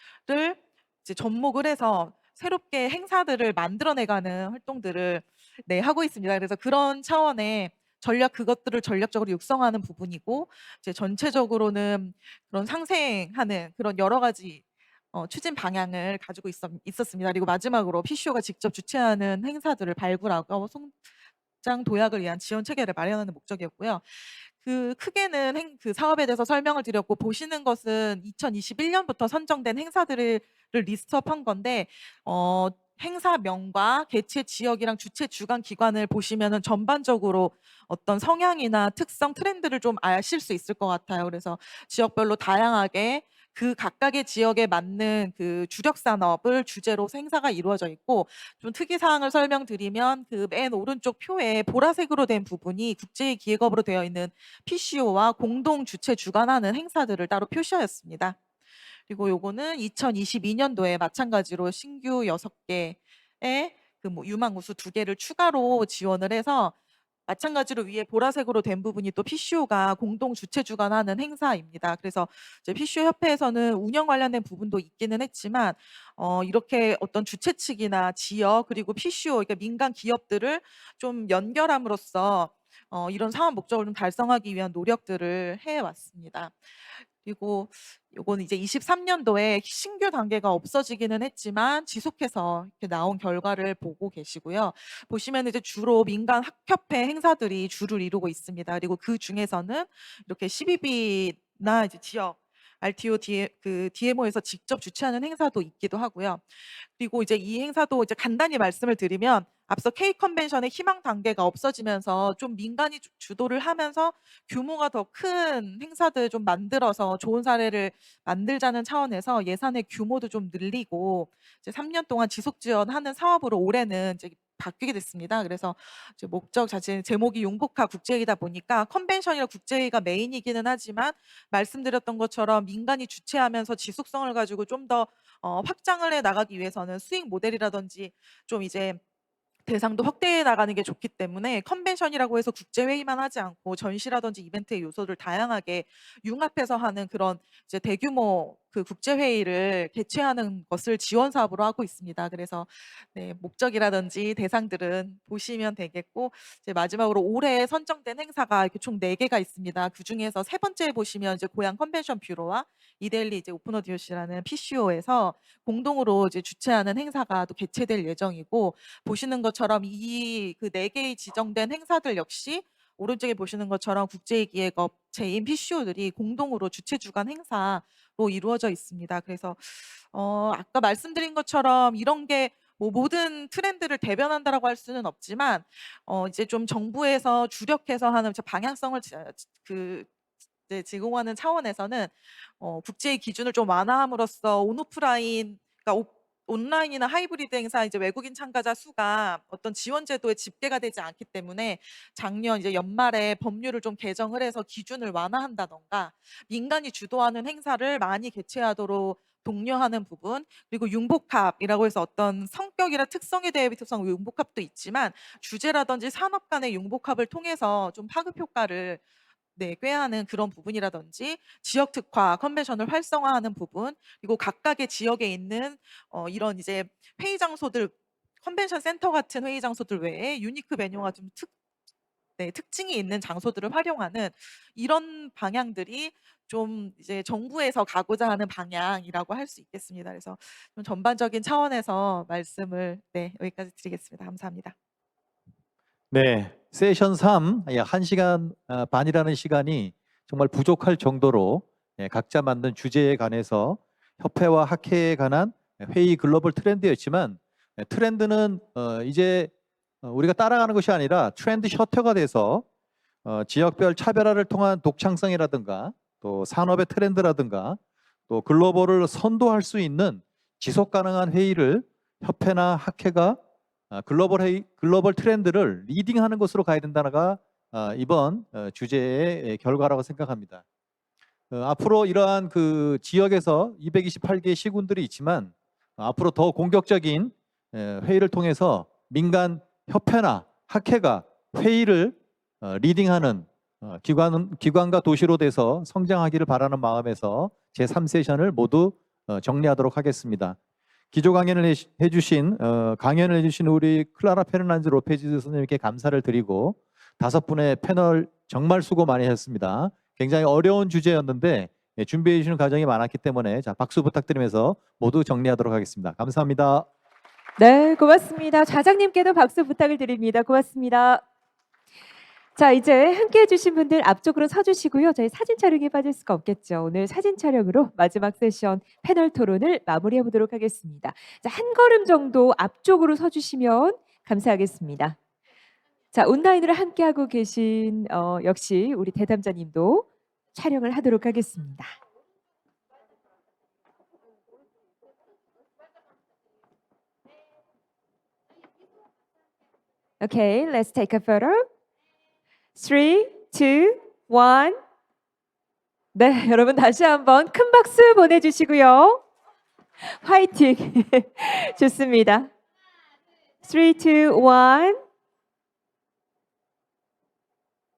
이제 접목을 해서 새롭게 행사들을 만들어내가는 활동들을 하고 있습니다. 그래서 그런 차원의 그것들을 전략적으로 육성하는 부분이고 이제 전체적으로는 그런 상생하는 그런 여러 가지 추진 방향을 가지고 있었습니다. 그리고 마지막으로 PCO가 직접 주최하는 행사들을 발굴하고 성장 도약을 위한 지원 체계를 마련하는 목적이었고요. 그 크게는 그 사업에 대해서 설명을 드렸고 보시는 것은 2021년부터 선정된 행사들을 리스트업한 건데 행사명과 개최 지역이랑 주최 주관 기관을 보시면은 전반적으로 어떤 성향이나 특성, 트렌드를 좀 아실 수 있을 것 같아요. 그래서 지역별로 다양하게 그 각각의 지역에 맞는 그 주력 산업을 주제로 행사가 이루어져 있고 좀 특이 사항을 설명드리면 그 맨 오른쪽 표에 보라색으로 된 부분이 국제의 기획업으로 되어 있는 PCO와 공동 주최 주관하는 행사들을 따로 표시하였습니다. 그리고 요거는 2022년도에 마찬가지로 신규 6개의 그 뭐 유망 우수 2개를 추가로 지원을 해서 마찬가지로 위에 보라색으로 된 부분이 또 PCO가 공동 주최 주관하는 행사입니다. 그래서 이제 PCO 협회에서는 운영 관련된 부분도 있기는 했지만 이렇게 어떤 주최 측이나 지역 그리고 PCO 그러니까 민간 기업들을 좀 연결함으로써 이런 사업 목적을 좀 달성하기 위한 노력들을 해왔습니다. 그리고 요거는 이제 23년도에 신규 단계가 없어지기는 했지만 지속해서 이렇게 나온 결과를 보고 계시고요. 보시면 이제 주로 민간 학협회 행사들이 주를 이루고 있습니다. 그리고 그 중에서는 이렇게 CBB나 이제 지역 RTO DMO에서 직접 주최하는 행사도 있기도 하고요. 그리고 이제 이 행사도 이제 간단히 말씀을 드리면 앞서 K 컨벤션의 희망 단계가 없어지면서 좀 민간이 주도를 하면서 규모가 더 큰 행사들 좀 만들어서 좋은 사례를 만들자는 차원에서 예산의 규모도 좀 늘리고 이제 3년 동안 지속 지원하는 사업으로 올해는 이제 바뀌게 됐습니다. 그래서 이제 목적 자체 제목이 융복합 국제회의다 보니까 컨벤션이나 국제회의가 메인이기는 하지만 말씀드렸던 것처럼 민간이 주최하면서 지속성을 가지고 좀 더 확장을 해 나가기 위해서는 수익 모델이라든지 좀 이제 대상도 확대해 나가는 게 좋기 때문에 컨벤션이라고 해서 국제회의만 하지 않고 전시라든지 이벤트의 요소를 다양하게 융합해서 하는 그런 이제 대규모 그 국제회의를 개최하는 것을 지원 사업으로 하고 있습니다. 그래서 네, 목적이라든지 대상들은 보시면 되겠고 이제 마지막으로 올해 선정된 행사가 이렇게 총 4개가 있습니다. 그중에서 세 번째 보시면 이제 고양 컨벤션 뷰로와 이데일리 이제 오픈 오디오시라는 PCO에서 공동으로 이제 주최하는 행사가 또 개최될 예정이고 보시는 것처럼 이 그 4개의 지정된 행사들 역시 오른쪽에 보시는 것처럼 국제기획업체인 PCO들이 공동으로 주최 주관 행사로 이루어져 있습니다. 그래서 아까 말씀드린 것처럼 이런 게 뭐 모든 트렌드를 대변한다라고 할 수는 없지만 이제 좀 정부에서 주력해서 하는 방향성을 이제 제공하는 차원에서는 국제의 기준을 좀 완화함으로써 온오프라인 그러니까 온라인이나 하이브리드 행사 이제 외국인 참가자 수가 어떤 지원 제도에 집계가 되지 않기 때문에 작년 이제 연말에 법률을 좀 개정을 해서 기준을 완화한다던가 민간이 주도하는 행사를 많이 개최하도록 독려하는 부분 그리고 융복합이라고 해서 어떤 성격이나 특성에 대해 특성 융복합도 있지만 주제라든지 산업 간의 융복합을 통해서 좀 파급 효과를 네, 꾀하는 그런 부분이라든지 지역 특화 컨벤션을 활성화하는 부분 그리고 각각의 지역에 있는 이런 이제 회의 장소들 컨벤션 센터 같은 회의 장소들 외에 유니크 베뉴가 좀 특징이 있는 장소들을 활용하는 이런 방향들이 좀 이제 정부에서 가고자 하는 방향이라고 할 수 있겠습니다. 그래서 좀 전반적인 차원에서 말씀을 네, 여기까지 드리겠습니다. 감사합니다. 네, 세션 3, 약 1시간 반이라는 시간이 정말 부족할 정도로 각자 만든 주제에 관해서 협회와 학회에 관한 회의 글로벌 트렌드였지만 트렌드는 이제 우리가 따라가는 것이 아니라 트렌드 셔터가 돼서 지역별 차별화를 통한 독창성이라든가 또 산업의 트렌드라든가 또 글로벌을 선도할 수 있는 지속 가능한 회의를 협회나 학회가 글로벌 트렌드를 리딩하는 것으로 가야 된다가 이번 주제의 결과라고 생각합니다. 앞으로 이러한 그 지역에서 228개의 시군들이 있지만 앞으로 더 공격적인 회의를 통해서 민간 협회나 학회가 회의를 리딩하는 기관과 도시로 돼서 성장하기를 바라는 마음에서 제3세션을 모두 정리하도록 하겠습니다. 기조 강연을 해주신 우리 클라라 페르난즈 로페즈 선생님께 감사를 드리고 5분의 패널 정말 수고 많이 하셨습니다. 굉장히 어려운 주제였는데 준비해 주시는 과정이 많았기 때문에 자, 박수 부탁드리면서 모두 정리하도록 하겠습니다. 감사합니다. 네, 고맙습니다. 좌장님께도 박수 부탁을 드립니다. 고맙습니다. 자, 이제 함께 해주신 분들 앞쪽으로 서주시고요. 저희 사진 촬영에 빠질 수가 없겠죠. 오늘 사진 촬영으로 마지막 세션 패널 토론을 마무리해 보도록 하겠습니다. 자, 한 걸음 정도 앞쪽으로 서주시면 감사하겠습니다. 자, 온라인으로 함께하고 계신 역시 우리 대담자님도 촬영을 하도록 하겠습니다. Okay, let's take a photo. 3, 2, 1. 네, 여러분 다시 한번 큰 박수 보내주시고요. 화이팅! 좋습니다. 3, 2, 1.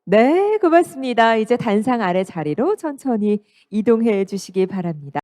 네, 고맙습니다. 이제 단상 아래 자리로 천천히 이동해 주시기 바랍니다.